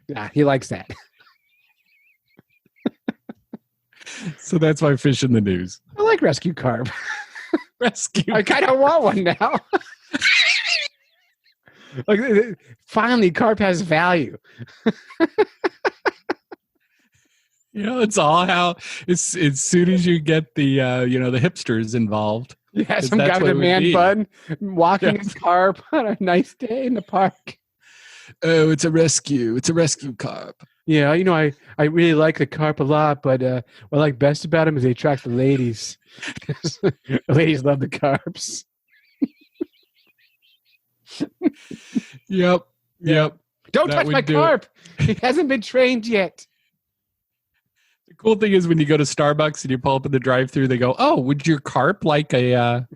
Speaker 2: Yeah, he likes that.
Speaker 6: So that's my fish in the news.
Speaker 2: I like rescue carp.
Speaker 6: Rescue.
Speaker 2: I kind of want one now. Finally, carp has value.
Speaker 6: It's all how as soon as you get the the hipsters involved.
Speaker 2: Yeah, some guy with a man bun walking his carp on a nice day in the park.
Speaker 6: Oh, it's a rescue. It's a rescue carp.
Speaker 2: Yeah, I really like the carp a lot, but what I like best about them is they attract the ladies. The ladies love the carps.
Speaker 6: Yep.
Speaker 2: Don't touch my carp. He hasn't been trained yet.
Speaker 6: The cool thing is when you go to Starbucks and you pull up in the drive-thru, they go, "Oh, would your carp like a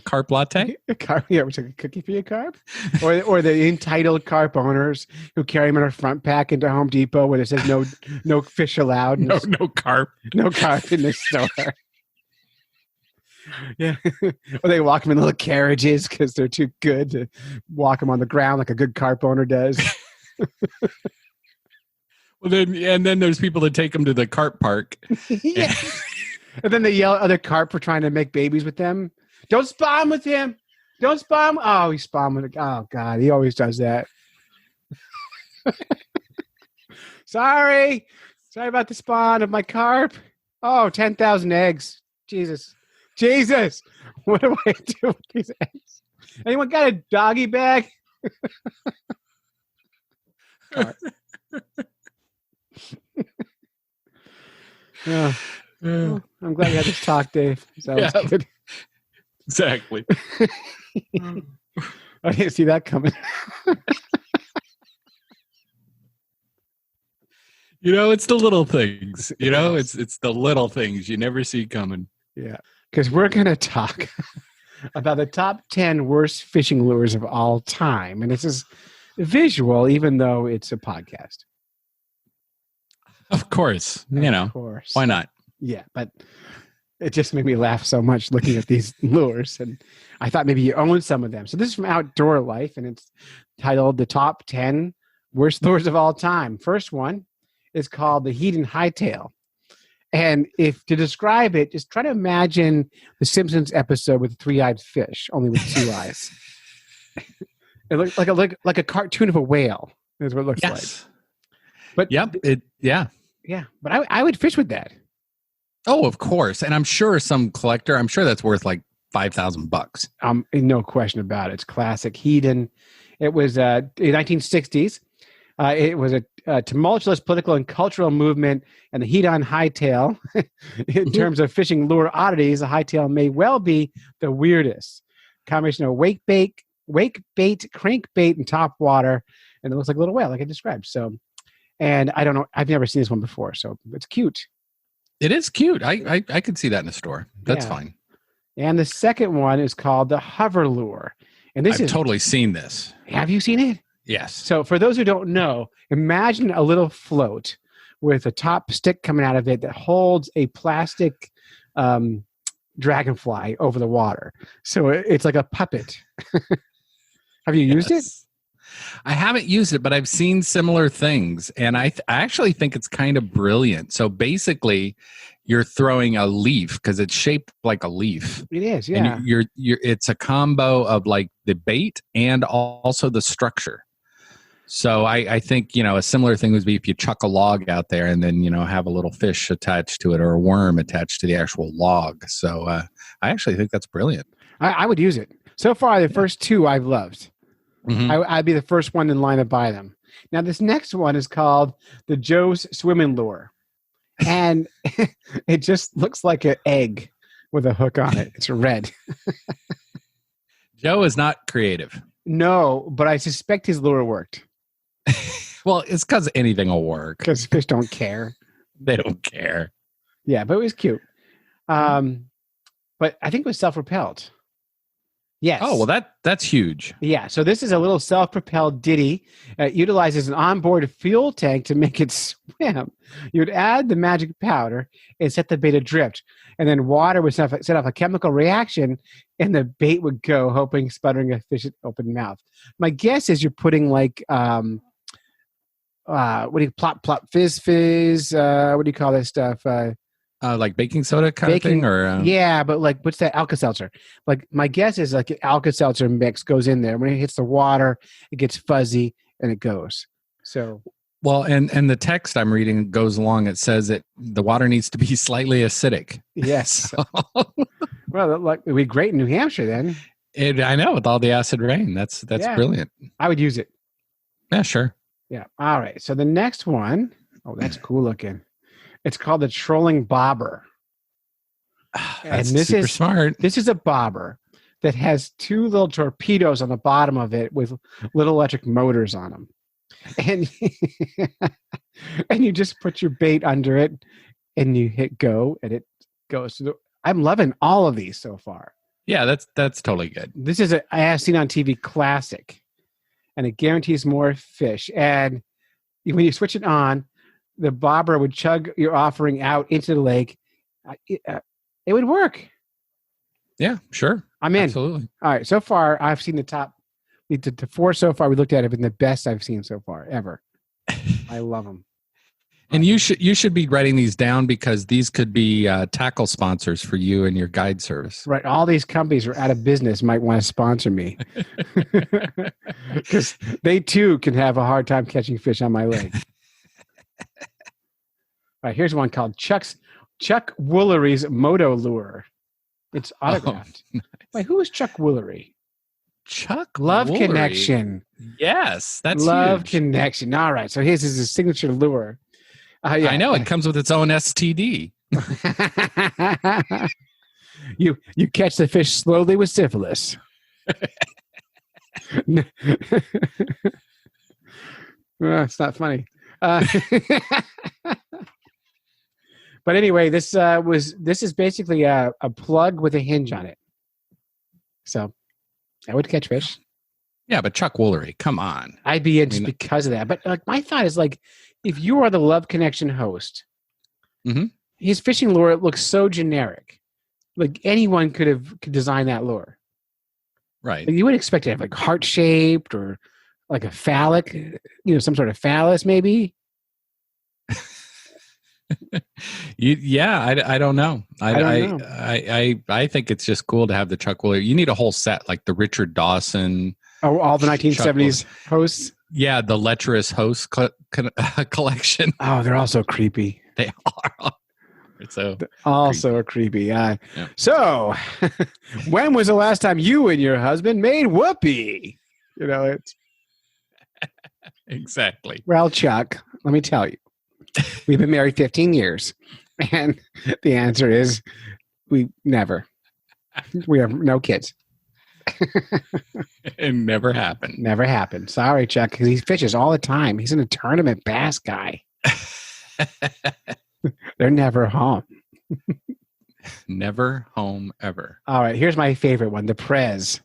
Speaker 6: carp latte?"
Speaker 2: A carp, would you like a cookie for your carp? Or the entitled carp owners who carry them in a front pack into Home Depot where it says no fish allowed.
Speaker 6: No carp.
Speaker 2: No carp in the store. Yeah. Or they walk them in little carriages because they're too good to walk them on the ground like a good carp owner does.
Speaker 6: Well, then there's people that take them to the carp park.
Speaker 2: Yeah. And then they yell at other carp for trying to make babies with them. Don't spawn with him. Don't spawn. Oh, he spawned with oh God, he always does that. Sorry about the spawn of my carp. Oh, 10,000 eggs. Jesus. What do I do with these eggs? Anyone got a doggy bag? Yeah. Well, I'm glad we had this talk, Dave. That was good.
Speaker 6: Exactly.
Speaker 2: I didn't see that coming.
Speaker 6: It's the little things. It's the little things you never see coming.
Speaker 2: Yeah. Because we're going to talk about the top 10 worst fishing lures of all time. And this is visual, even though it's a podcast.
Speaker 6: Of course.
Speaker 2: Of course.
Speaker 6: Why not?
Speaker 2: Yeah, but it just made me laugh so much looking at these lures. And I thought maybe you own some of them. So this is from Outdoor Life, and it's titled The Top 10 Worst Lures of All Time. First one is called the Heat and Hightail. And if to describe it, just try to imagine the Simpsons episode with the three-eyed fish, only with two eyes. It looks like a cartoon of a whale. Is what it looks like. But
Speaker 6: Yep.
Speaker 2: yeah. But I would fish with that.
Speaker 6: Oh, of course. And I'm sure some collector, I'm sure that's worth like $5,000.
Speaker 2: No question about it. It's classic Hedon. It was in the 1960s. It was a tumultuous political and cultural movement, and the Hedon hightail, in terms of fishing lure oddities, the hightail may well be the weirdest. Combination of wake bait, crankbait, and top water, and it looks like a little whale, like I described. So, and I don't know, I've never seen this one before, so it's cute.
Speaker 6: It is cute. I could see that in a store. That's fine.
Speaker 2: And the second one is called the hover lure, and I've
Speaker 6: totally seen this.
Speaker 2: Have you seen it?
Speaker 6: Yes.
Speaker 2: So for those who don't know, imagine a little float with a top stick coming out of it that holds a plastic dragonfly over the water. So it's like a puppet. Have you used it?
Speaker 6: I haven't used it, but I've seen similar things, and I actually think it's kind of brilliant. So basically, you're throwing a leaf because it's shaped like a leaf.
Speaker 2: It is, yeah.
Speaker 6: And you're it's a combo of like the bait and also the structure. So I think, a similar thing would be if you chuck a log out there and then, have a little fish attached to it or a worm attached to the actual log. So I actually think that's brilliant.
Speaker 2: I would use it. So far, the first two I've loved.
Speaker 6: Mm-hmm.
Speaker 2: I'd be the first one in line to buy them. Now, this next one is called the Joe's Swimming Lure. And it just looks like an egg with a hook on it. It's red.
Speaker 6: Joe is not creative.
Speaker 2: No, but I suspect his lure worked.
Speaker 6: Well, it's because anything will work.
Speaker 2: Because fish don't care.
Speaker 6: They don't care.
Speaker 2: Yeah, but it was cute. But I think it was self-propelled. Yes.
Speaker 6: Oh, well, that's huge.
Speaker 2: Yeah, so this is a little self-propelled ditty. It utilizes an onboard fuel tank to make it swim. You'd add the magic powder and set the bait adrift. And then water would set off a chemical reaction, and the bait would go, hoping sputtering a fish at open mouth. My guess is you're putting like, what do you, plop, fizz, what do you call this stuff?
Speaker 6: Like baking soda kind of thing? Or
Speaker 2: yeah, but like, what's that? Alka-Seltzer. Like, my guess is like an Alka-Seltzer mix goes in there. When it hits the water, it gets fuzzy and it goes. So...
Speaker 6: Well, and the text I'm reading goes along. It says that the water needs to be slightly acidic.
Speaker 2: Yes. Well, like, it'd be great in New Hampshire then.
Speaker 6: I know, with all the acid rain. That's brilliant.
Speaker 2: I would use it.
Speaker 6: Yeah, sure.
Speaker 2: Yeah. All right. So the next one, that's cool looking. It's called the trolling bobber.
Speaker 6: That's super smart.
Speaker 2: This is a bobber that has two little torpedoes on the bottom of it with little electric motors on them. And and you just put your bait under it and you hit go and it goes. I'm loving all of these so far.
Speaker 6: Yeah, that's totally good.
Speaker 2: This is I have seen on TV classic, and it guarantees more fish. And when you switch it on, the bobber would chug your offering out into the lake. It would work.
Speaker 6: Yeah, sure.
Speaker 2: I'm in.
Speaker 6: Absolutely.
Speaker 2: All right. So far, I've seen the 4 so far we looked at have been the best I've seen so far ever. I love them.
Speaker 6: And you should be writing these down because these could be tackle sponsors for you and your guide service.
Speaker 2: Right. All these companies are out of business, might want to sponsor me. Because they too can have a hard time catching fish on my lake. All right, here's one called Chuck Woolery's Moto Lure. It's autographed.
Speaker 6: Oh, nice.
Speaker 2: Wait, who is Chuck Woolery?
Speaker 6: Chuck
Speaker 2: Love
Speaker 6: Woolery.
Speaker 2: Connection.
Speaker 6: Yes, that's
Speaker 2: Love
Speaker 6: huge.
Speaker 2: Connection. All right, so his is his signature lure. Yeah.
Speaker 6: I know it comes with its own STD.
Speaker 2: You catch the fish slowly with syphilis. Well, it's not funny. But anyway, this is basically a plug with a hinge on it. So I would catch fish.
Speaker 6: Yeah, but Chuck Woolery, come on.
Speaker 2: I'd be in just because of that. But like, my thought is like, if you are the Love Connection host, his fishing lure looks so generic. Like anyone could design that lure.
Speaker 6: Right.
Speaker 2: Like, you would expect it to have like heart shaped or like a phallic, some sort of phallus maybe.
Speaker 6: I don't know.
Speaker 2: I don't know.
Speaker 6: I think it's just cool to have the Chuck Woolery. You need a whole set like the Richard Dawson.
Speaker 2: Oh, all the 1970s hosts.
Speaker 6: Yeah, the lecherous host collection.
Speaker 2: Oh, they're all so creepy.
Speaker 6: They are. So
Speaker 2: also creepy. Yeah. So, when was the last time you and your husband made whoopee? You know, it's
Speaker 6: exactly.
Speaker 2: Well, Chuck, let me tell you, we've been married 15 years, and the answer is we never. We have no kids.
Speaker 6: It never happened.
Speaker 2: Never happened. Sorry, Chuck, because he fishes all the time. He's in a tournament bass guy. They're never home.
Speaker 6: Never home ever.
Speaker 2: All right, here's my favorite one, the Prez.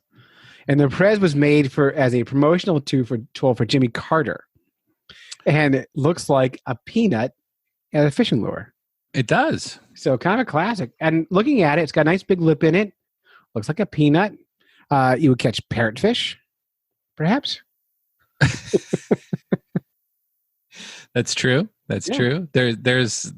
Speaker 2: And the Prez was made as a promotional tool for Jimmy Carter. And it looks like a peanut and a fishing lure.
Speaker 6: It does.
Speaker 2: So kind of a classic. And looking at it, it's got a nice big lip in it. Looks like a peanut. You would catch parrotfish, perhaps.
Speaker 6: That's true. That's true. There's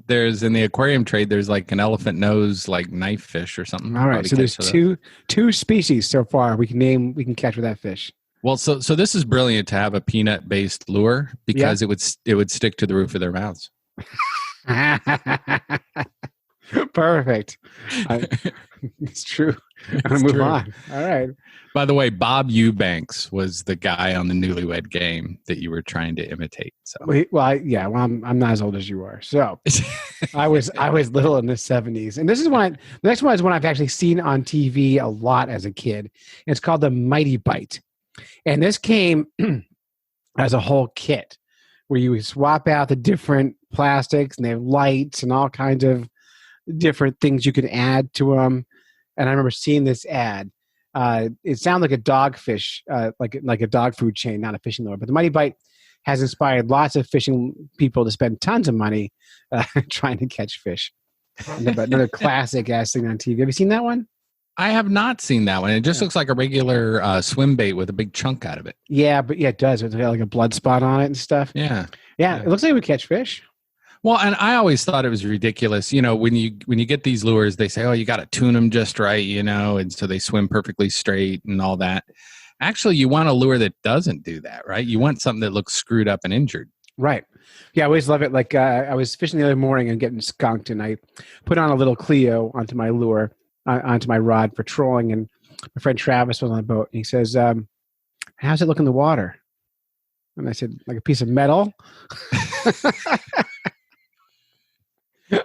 Speaker 6: in the aquarium trade, there's like an elephant nose, like knife fish or something.
Speaker 2: All right. So there's two species so far we can catch with that fish.
Speaker 6: Well, so this is brilliant to have a peanut based lure because it would stick to the roof of their mouths.
Speaker 2: Perfect. It's true. I'll move on. All right.
Speaker 6: By the way, Bob Eubanks was the guy on the Newlywed Game that you were trying to imitate. So,
Speaker 2: I'm not as old as you are. So, I was little in the 70s, and this is the next one is one I've actually seen on TV a lot as a kid. It's called the Mighty Bite, and this came as a whole kit where you would swap out the different plastics, and they have lights and all kinds of different things you could add to them. And I remember seeing this ad. It sounded like a dogfish, like a dog food chain, not a fishing lure. But the Mighty Bite has inspired lots of fishing people to spend tons of money trying to catch fish. Another classic ass thing on TV. Have you seen that one?
Speaker 6: I have not seen that one. It just looks like a regular swim bait with a big chunk out of it.
Speaker 2: Yeah, but it does. It's got like a blood spot on it and stuff.
Speaker 6: Yeah.
Speaker 2: It looks like we catch fish.
Speaker 6: Well, and I always thought it was ridiculous. You know, when you get these lures, they say, "Oh, you got to tune them just right," you know, and so they swim perfectly straight and all that. Actually, you want a lure that doesn't do that, right? You want something that looks screwed up and injured.
Speaker 2: Right. Yeah, I always love it. Like I was fishing the other morning and getting skunked, and I put on a little Clio onto my lure, onto my rod for trolling, and my friend Travis was on the boat, and he says, "How's it look in the water?" And I said, "Like a piece of metal."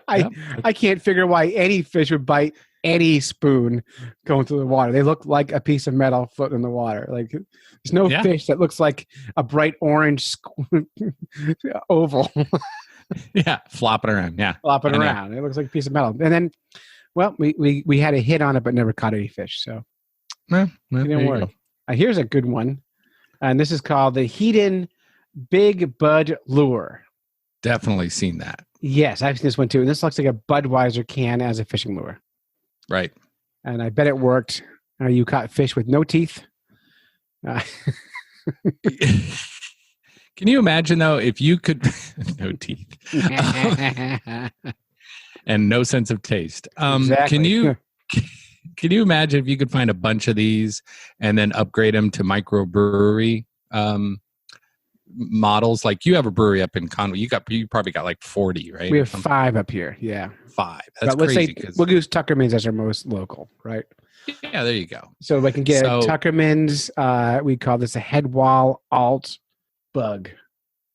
Speaker 2: I can't figure why any fish would bite any spoon going through the water. They look like a piece of metal floating in the water. Like there's no fish that looks like a bright orange oval.
Speaker 6: Flopping around. Yeah,
Speaker 2: flopping around. It looks like a piece of metal. And then, well, we had a hit on it, but never caught any fish. So didn't worry. Here's a good one, and this is called the Hedon Big Bud Lure.
Speaker 6: Definitely seen that.
Speaker 2: Yes, I've seen this one too. And this looks like a Budweiser can as a fishing lure.
Speaker 6: Right.
Speaker 2: And I bet it worked. You caught fish with no teeth.
Speaker 6: Can you imagine, though, if you could... no teeth. And no sense of taste.
Speaker 2: Exactly.
Speaker 6: Can you imagine if you could find a bunch of these and then upgrade them to microbrewery models? Like you have a brewery up in Conway. You probably got like 40, right?
Speaker 2: We have 5 up here. Yeah,
Speaker 6: 5. That's
Speaker 2: let's
Speaker 6: crazy.
Speaker 2: Say we'll use Tuckerman's as our most local, right?
Speaker 6: Yeah, there you go.
Speaker 2: So we can get Tuckerman's. We call this a head wall alt bug.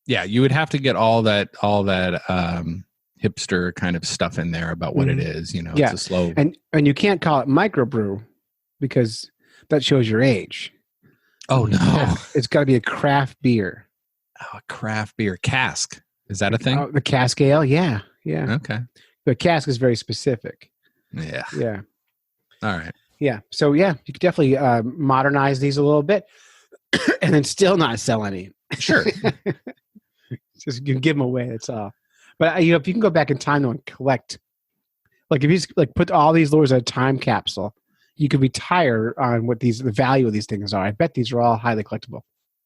Speaker 6: Yeah, you would have to get all that hipster kind of stuff in there about what it is. You know, it's a slow
Speaker 2: and you can't call it microbrew because that shows your age.
Speaker 6: Oh no,
Speaker 2: it's got to be a craft beer.
Speaker 6: Oh, a craft beer cask. Is that a thing?
Speaker 2: The cask ale, yeah.
Speaker 6: Okay.
Speaker 2: The cask is very specific.
Speaker 6: Yeah. All right.
Speaker 2: Yeah. So you could definitely modernize these a little bit, and then still not sell any.
Speaker 6: Sure.
Speaker 2: Just you can give them away. That's all. But if you can go back in time though and collect, like if you just, like put all these lures in a time capsule, you could retire on what the value of these things are. I bet these are all highly collectible.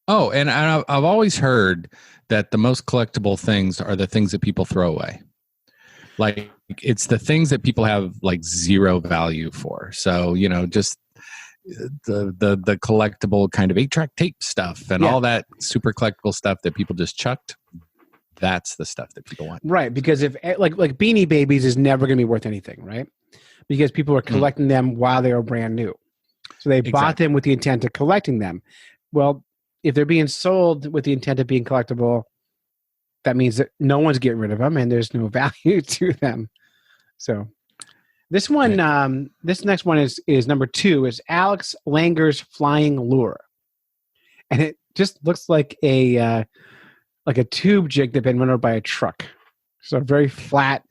Speaker 6: Oh, and I've always heard that the most collectible things are the things that people throw away. Like it's the things that people have like zero value for. So, just the collectible kind of 8-track tape stuff and all that super collectible stuff that people just chucked. That's the stuff that people want.
Speaker 2: Right. Because if like Beanie Babies is never going to be worth anything, right? Because people are collecting them while they were brand new. So they bought them with the intent of collecting them. Well, if they're being sold with the intent of being collectible, that means that no one's getting rid of them and there's no value to them. So this one, this next one is number 2 is Alex Langer's Flying Lure. And it just looks like a tube jig that's been run over by a truck. So a very flat,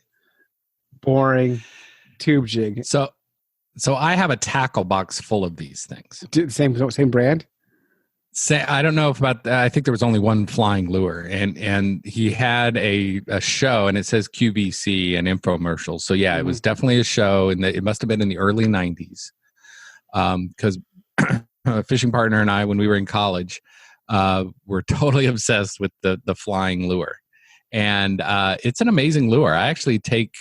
Speaker 2: boring tube jig.
Speaker 6: So I have a tackle box full of these things.
Speaker 2: Same brand?
Speaker 6: I don't know about that. I think there was only one flying lure, and he had a show, and it says QVC and infomercials. So yeah, it was definitely a show, and it must have been in the early 90s. Because a fishing partner and I, when we were in college, were totally obsessed with the flying lure, and it's an amazing lure. I actually take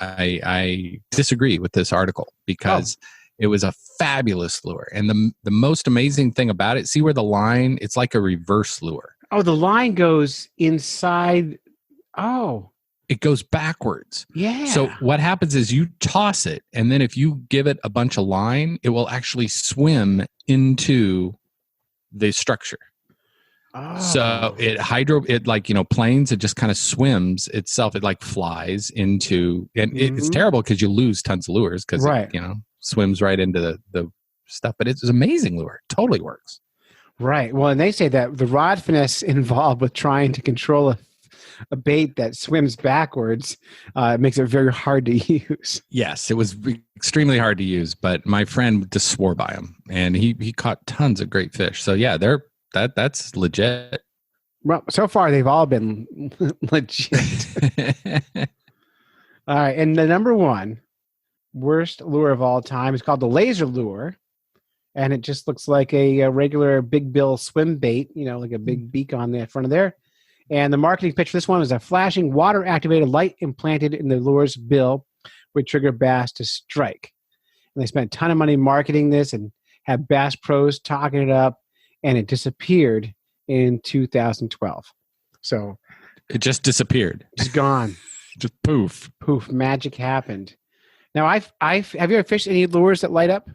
Speaker 6: I disagree with this article because it was a fabulous lure. And the most amazing thing about it, see where the line, it's like a reverse lure.
Speaker 2: Oh, the line goes inside. Oh.
Speaker 6: It goes backwards.
Speaker 2: Yeah.
Speaker 6: So what happens is you toss it, and then if you give it a bunch of line, it will actually swim into the structure.
Speaker 2: Oh.
Speaker 6: So it planes, it just kind of swims itself. It like flies into, and it's terrible because you lose tons of lures because it swims right into the stuff. But it's an amazing lure. It totally works.
Speaker 2: Right. Well, and they say that the rod finesse involved with trying to control a bait that swims backwards makes it very hard to use.
Speaker 6: Yes, it was extremely hard to use, but my friend just swore by him, and he caught tons of great fish. So yeah, that's legit.
Speaker 2: Well, so far they've all been legit. All right, and the number 1 worst lure of all time is called the laser lure, and it just looks like a regular big bill swim bait, like a big beak on the front of there. And the marketing pitch for this one is a flashing water-activated light implanted in the lure's bill would trigger bass to strike. And they spent a ton of money marketing this and had Bass Pros talking it up, and it disappeared in 2012. So
Speaker 6: it just disappeared.
Speaker 2: Just gone.
Speaker 6: Just poof.
Speaker 2: Poof. Magic happened. Now, have you ever fished any lures that light up?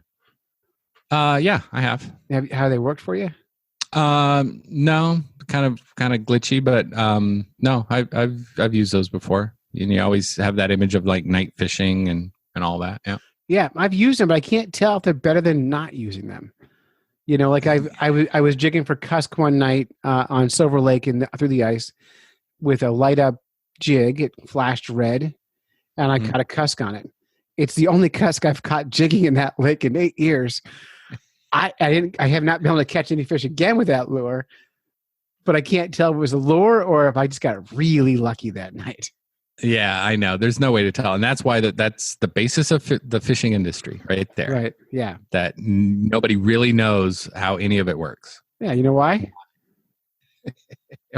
Speaker 6: Yeah, I have.
Speaker 2: How they worked for you?
Speaker 6: No, kind of glitchy, but no, I've used those before. And you always have that image of like night fishing and all that. Yeah.
Speaker 2: Yeah, I've used them, but I can't tell if they're better than not using them. Like I was jigging for cusk one night on Silver Lake through the ice with a light up jig. It flashed red, and I caught a cusk on it. It's the only cusk I've caught jigging in that lake in 8 years. I have not been able to catch any fish again with that lure, but I can't tell if it was a lure or if I just got really lucky that night.
Speaker 6: Yeah, I know. There's no way to tell. And that's why that's the basis of the fishing industry right there.
Speaker 2: Right, yeah.
Speaker 6: That nobody really knows how any of it works.
Speaker 2: Yeah, you know why?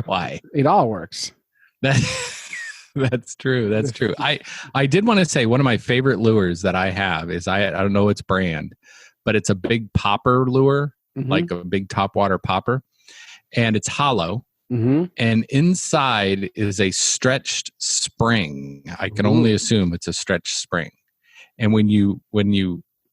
Speaker 6: Why?
Speaker 2: It all works.
Speaker 6: That's true. That's true. I did want to say one of my favorite lures that I have is I don't know its brand, but it's a big popper lure, like a big topwater popper, and it's hollow. And inside is a stretched spring. I can only assume it's a stretched spring. And when you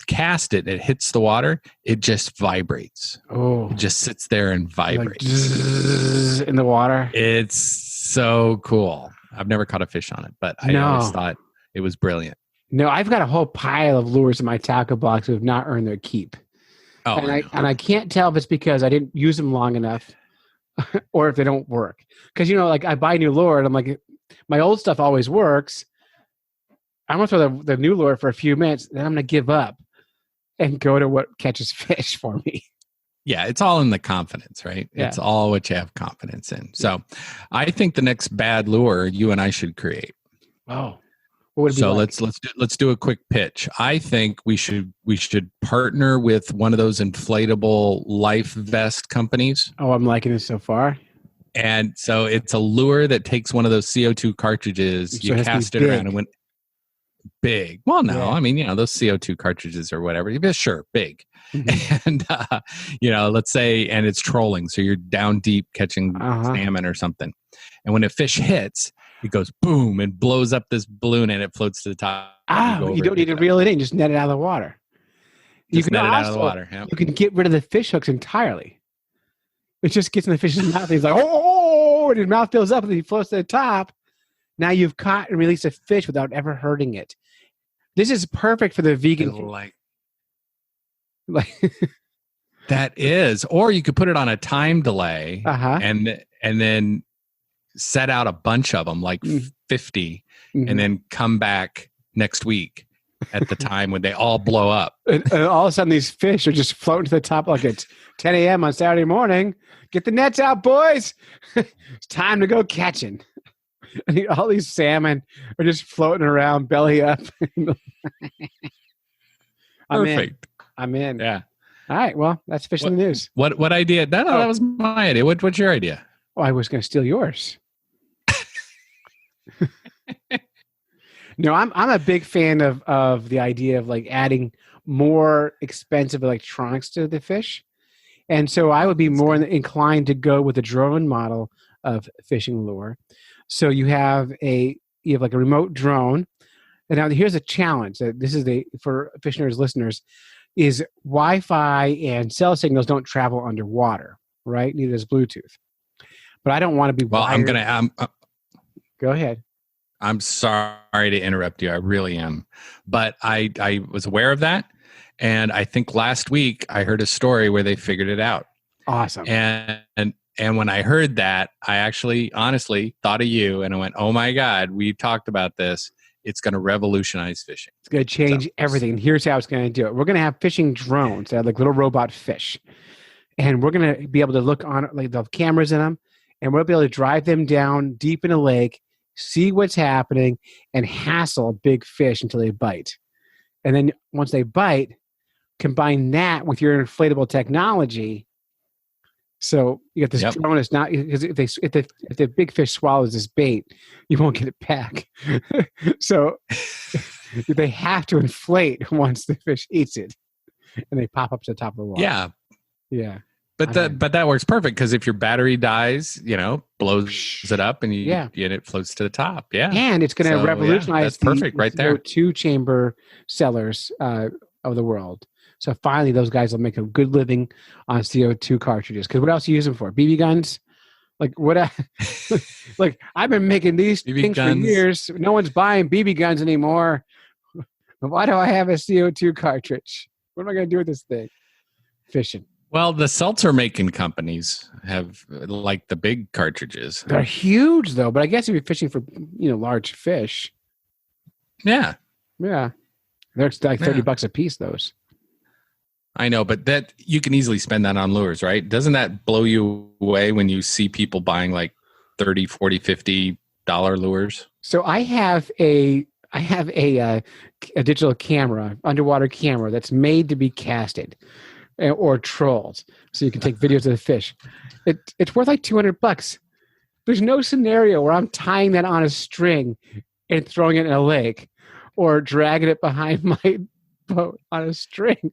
Speaker 6: cast it, it hits the water, it just vibrates. Oh, it just sits there and vibrates
Speaker 2: like in the water.
Speaker 6: It's so cool. I've never caught a fish on it, but I always thought it was brilliant.
Speaker 2: No, I've got a whole pile of lures in my tackle box who have not earned their keep.
Speaker 6: Oh,
Speaker 2: and I can't tell if it's because I didn't use them long enough or if they don't work. Because, like I buy a new lure and I'm like, my old stuff always works. I'm going to throw the new lure for a few minutes, then I'm going to give up and go to what catches fish for me.
Speaker 6: Yeah, it's all in the confidence, right? Yeah. It's all what you have confidence in. So I think the next bad lure you and I should create.
Speaker 2: Oh. What would it be
Speaker 6: so
Speaker 2: like?
Speaker 6: let's do a quick pitch. I think we should partner with one of those inflatable life vest companies.
Speaker 2: Oh, I'm liking it so far.
Speaker 6: And so it's a lure that takes one of those CO2 cartridges.
Speaker 2: So
Speaker 6: You
Speaker 2: it has to
Speaker 6: cast
Speaker 2: be
Speaker 6: it around
Speaker 2: big.
Speaker 6: and when big. Well, no,
Speaker 2: Yeah.
Speaker 6: I mean, those CO2 cartridges or whatever. Yeah, sure, big.
Speaker 2: Mhm.
Speaker 6: And, let's say, and it's trolling. So you're down deep catching salmon or something. And when a fish hits, it goes boom and blows up this balloon and it floats to the top.
Speaker 2: You don't need to reel it in. Just net it out of the water.
Speaker 6: Just net it out of the water. Yeah.
Speaker 2: You can get rid of the fish hooks entirely. It just gets in the fish's mouth. And he's like, oh, and his mouth fills up and he floats to the top. Now you've caught and released a fish without ever hurting it. This is perfect for the vegan.
Speaker 6: Like
Speaker 2: Like
Speaker 6: that is, or you could put it on a time delay and then set out a bunch of them, like 50, and then come back next week at the time when they all blow up.
Speaker 2: And all of a sudden, these fish are just floating to the top like it's 10 a.m. on Saturday morning. Get the nets out, boys. It's time to go catching. And all these salmon are just floating around, belly up.
Speaker 6: Perfect.
Speaker 2: I'm in.
Speaker 6: Yeah.
Speaker 2: All right. Well, that's Fish in the News.
Speaker 6: What idea? No, that was my idea. What's your idea?
Speaker 2: Oh, I was going to steal yours. No, I'm a big fan of the idea of like adding more expensive electronics to the fish. And so I would be more inclined to go with a drone model of fishing lure. So you have like a remote drone. And now here's a challenge. This is for Fish Nerds listeners, is Wi-Fi and cell signals don't travel underwater, right? Neither does Bluetooth. But I don't want to be wired. Go ahead.
Speaker 6: I'm sorry to interrupt you. I really am. But I was aware of that. And I think last week I heard a story where they figured it out.
Speaker 2: Awesome.
Speaker 6: And when I heard that, I actually honestly thought of you and I went, oh my God, we talked about this. It's going to revolutionize fishing.
Speaker 2: It's going to change everything. And here's how it's going to do it. We're going to have fishing drones that are like little robot fish. And we're going to be able to look on, like they'll have cameras in them. And we'll be able to drive them down deep in a lake, see what's happening, and hassle a big fish until they bite. And then once they bite, combine that with your inflatable technology. So you get this drone. It's not because if the big fish swallows this bait, you won't get it back. So they have to inflate once the fish eats it, and they pop up to the top of the water. Yeah.
Speaker 6: But that works perfect because if your battery dies, blows it up and it floats to the top. Yeah,
Speaker 2: and it's going to revolutionize.
Speaker 6: That's perfect right there.
Speaker 2: 2-chamber sellers of the world. So finally, those guys will make a good living on CO2 cartridges. Because what else do you use them for? BB guns? Like what? Like I've been making these things for years. No one's buying BB guns anymore. Why do I have a CO2 cartridge? What am I going to do with this thing? Fishing.
Speaker 6: Well, the seltzer making companies have like the big cartridges.
Speaker 2: They're huge though, but I guess if you're fishing for large fish.
Speaker 6: Yeah.
Speaker 2: They're like $30 a piece. Those.
Speaker 6: I know, but that you can easily spend that on lures, right? Doesn't that blow you away when you see people buying like $30, $40, $50 lures? So
Speaker 2: I have a digital camera, underwater camera that's made to be casted or trolled, so you can take videos of the fish. It's worth like $200. There's no scenario where I'm tying that on a string and throwing it in a lake, or dragging it behind my boat on a string.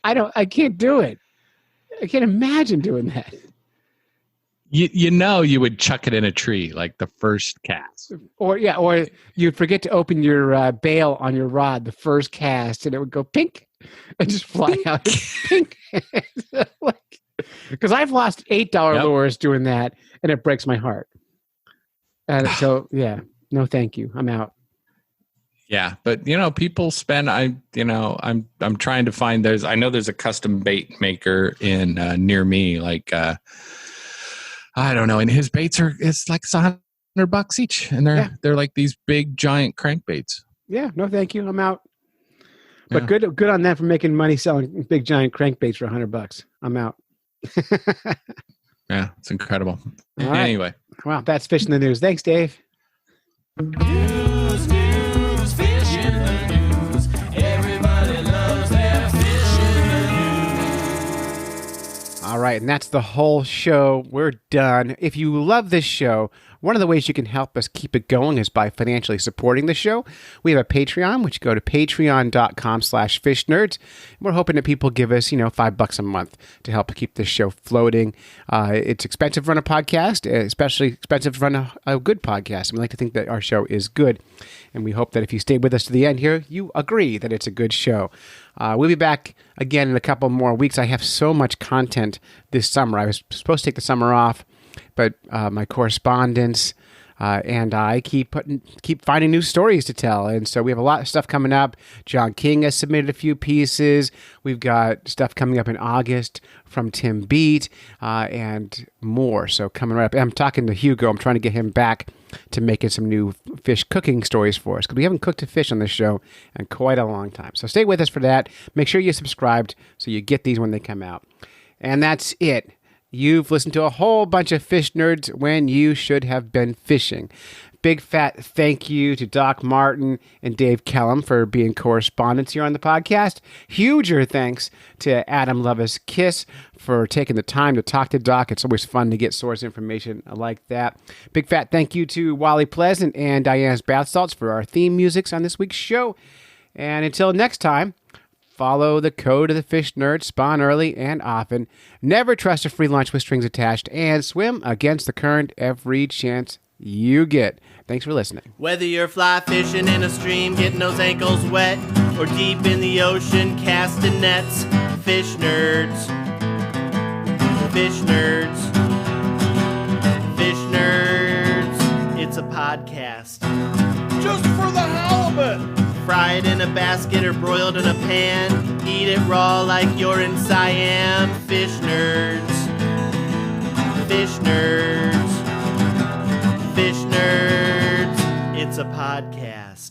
Speaker 2: I can't do it. I can't imagine doing that.
Speaker 6: You would chuck it in a tree like the first cast. Or
Speaker 2: you'd forget to open your bail on your rod the first cast, and it would go pink and just fly out. Pink. Because I've lost $8 lures doing that, and it breaks my heart. So no, thank you. I'm out.
Speaker 6: Yeah, but people spend. I'm trying to find. I know there's a custom bait maker in near me. Like I don't know, and his baits it's like $100 each, and they're like these big giant crankbaits.
Speaker 2: Yeah, no, thank you. I'm out. But good on them for making money selling big giant crankbaits for $100. I'm out.
Speaker 6: Yeah, it's incredible.
Speaker 2: All right.
Speaker 6: Anyway,
Speaker 2: wow, that's Fish in the News. Thanks, Dave.
Speaker 5: News, fish in the news. Everybody loves their fish in the news.
Speaker 2: All right, and that's the whole show. We're done. If you love this show, one of the ways you can help us keep it going is by financially supporting the show. We have a Patreon, which you go to patreon.com/fishnerds. We're hoping that people give us, $5 a month to help keep this show floating. It's expensive to run a podcast, especially expensive to run a good podcast. And we like to think that our show is good. And we hope that if you stay with us to the end here, you agree that it's a good show. We'll be back again in a couple more weeks. I have so much content this summer. I was supposed to take the summer off, but my correspondence and I keep finding new stories to tell. And so we have a lot of stuff coming up. John King has submitted a few pieces. We've got stuff coming up in August from Tim Beat and more. So coming right up. I'm talking to Hugo. I'm trying to get him back to making some new fish cooking stories for us, because we haven't cooked a fish on this show in quite a long time. So stay with us for that. Make sure you're subscribed so you get these when they come out. And that's it. You've listened to a whole bunch of fish nerds when you should have been fishing. Big fat thank you to Doc Martin and Dave Kellum for being correspondents here on the podcast. Huger thanks to Adam Lavoskisch for taking the time to talk to Doc. It's always fun to get source information like that. Big fat thank you to Wally Pleasant and Diana's Bath Salts for our theme musics on this week's show. And until next time, follow the code of the fish nerd, spawn early and often, never trust a free lunch with strings attached, and swim against the current every chance you get. Thanks for listening.
Speaker 1: Whether you're fly fishing in a stream, getting those ankles wet, or deep in the ocean, casting nets, fish nerds. Fish nerds. Fish nerds. It's a podcast.
Speaker 5: Just for the halibut.
Speaker 1: Fried in a basket or broiled in a pan. Eat it raw like you're in Siam. Fish nerds. Fish nerds. Fish nerds. It's a podcast.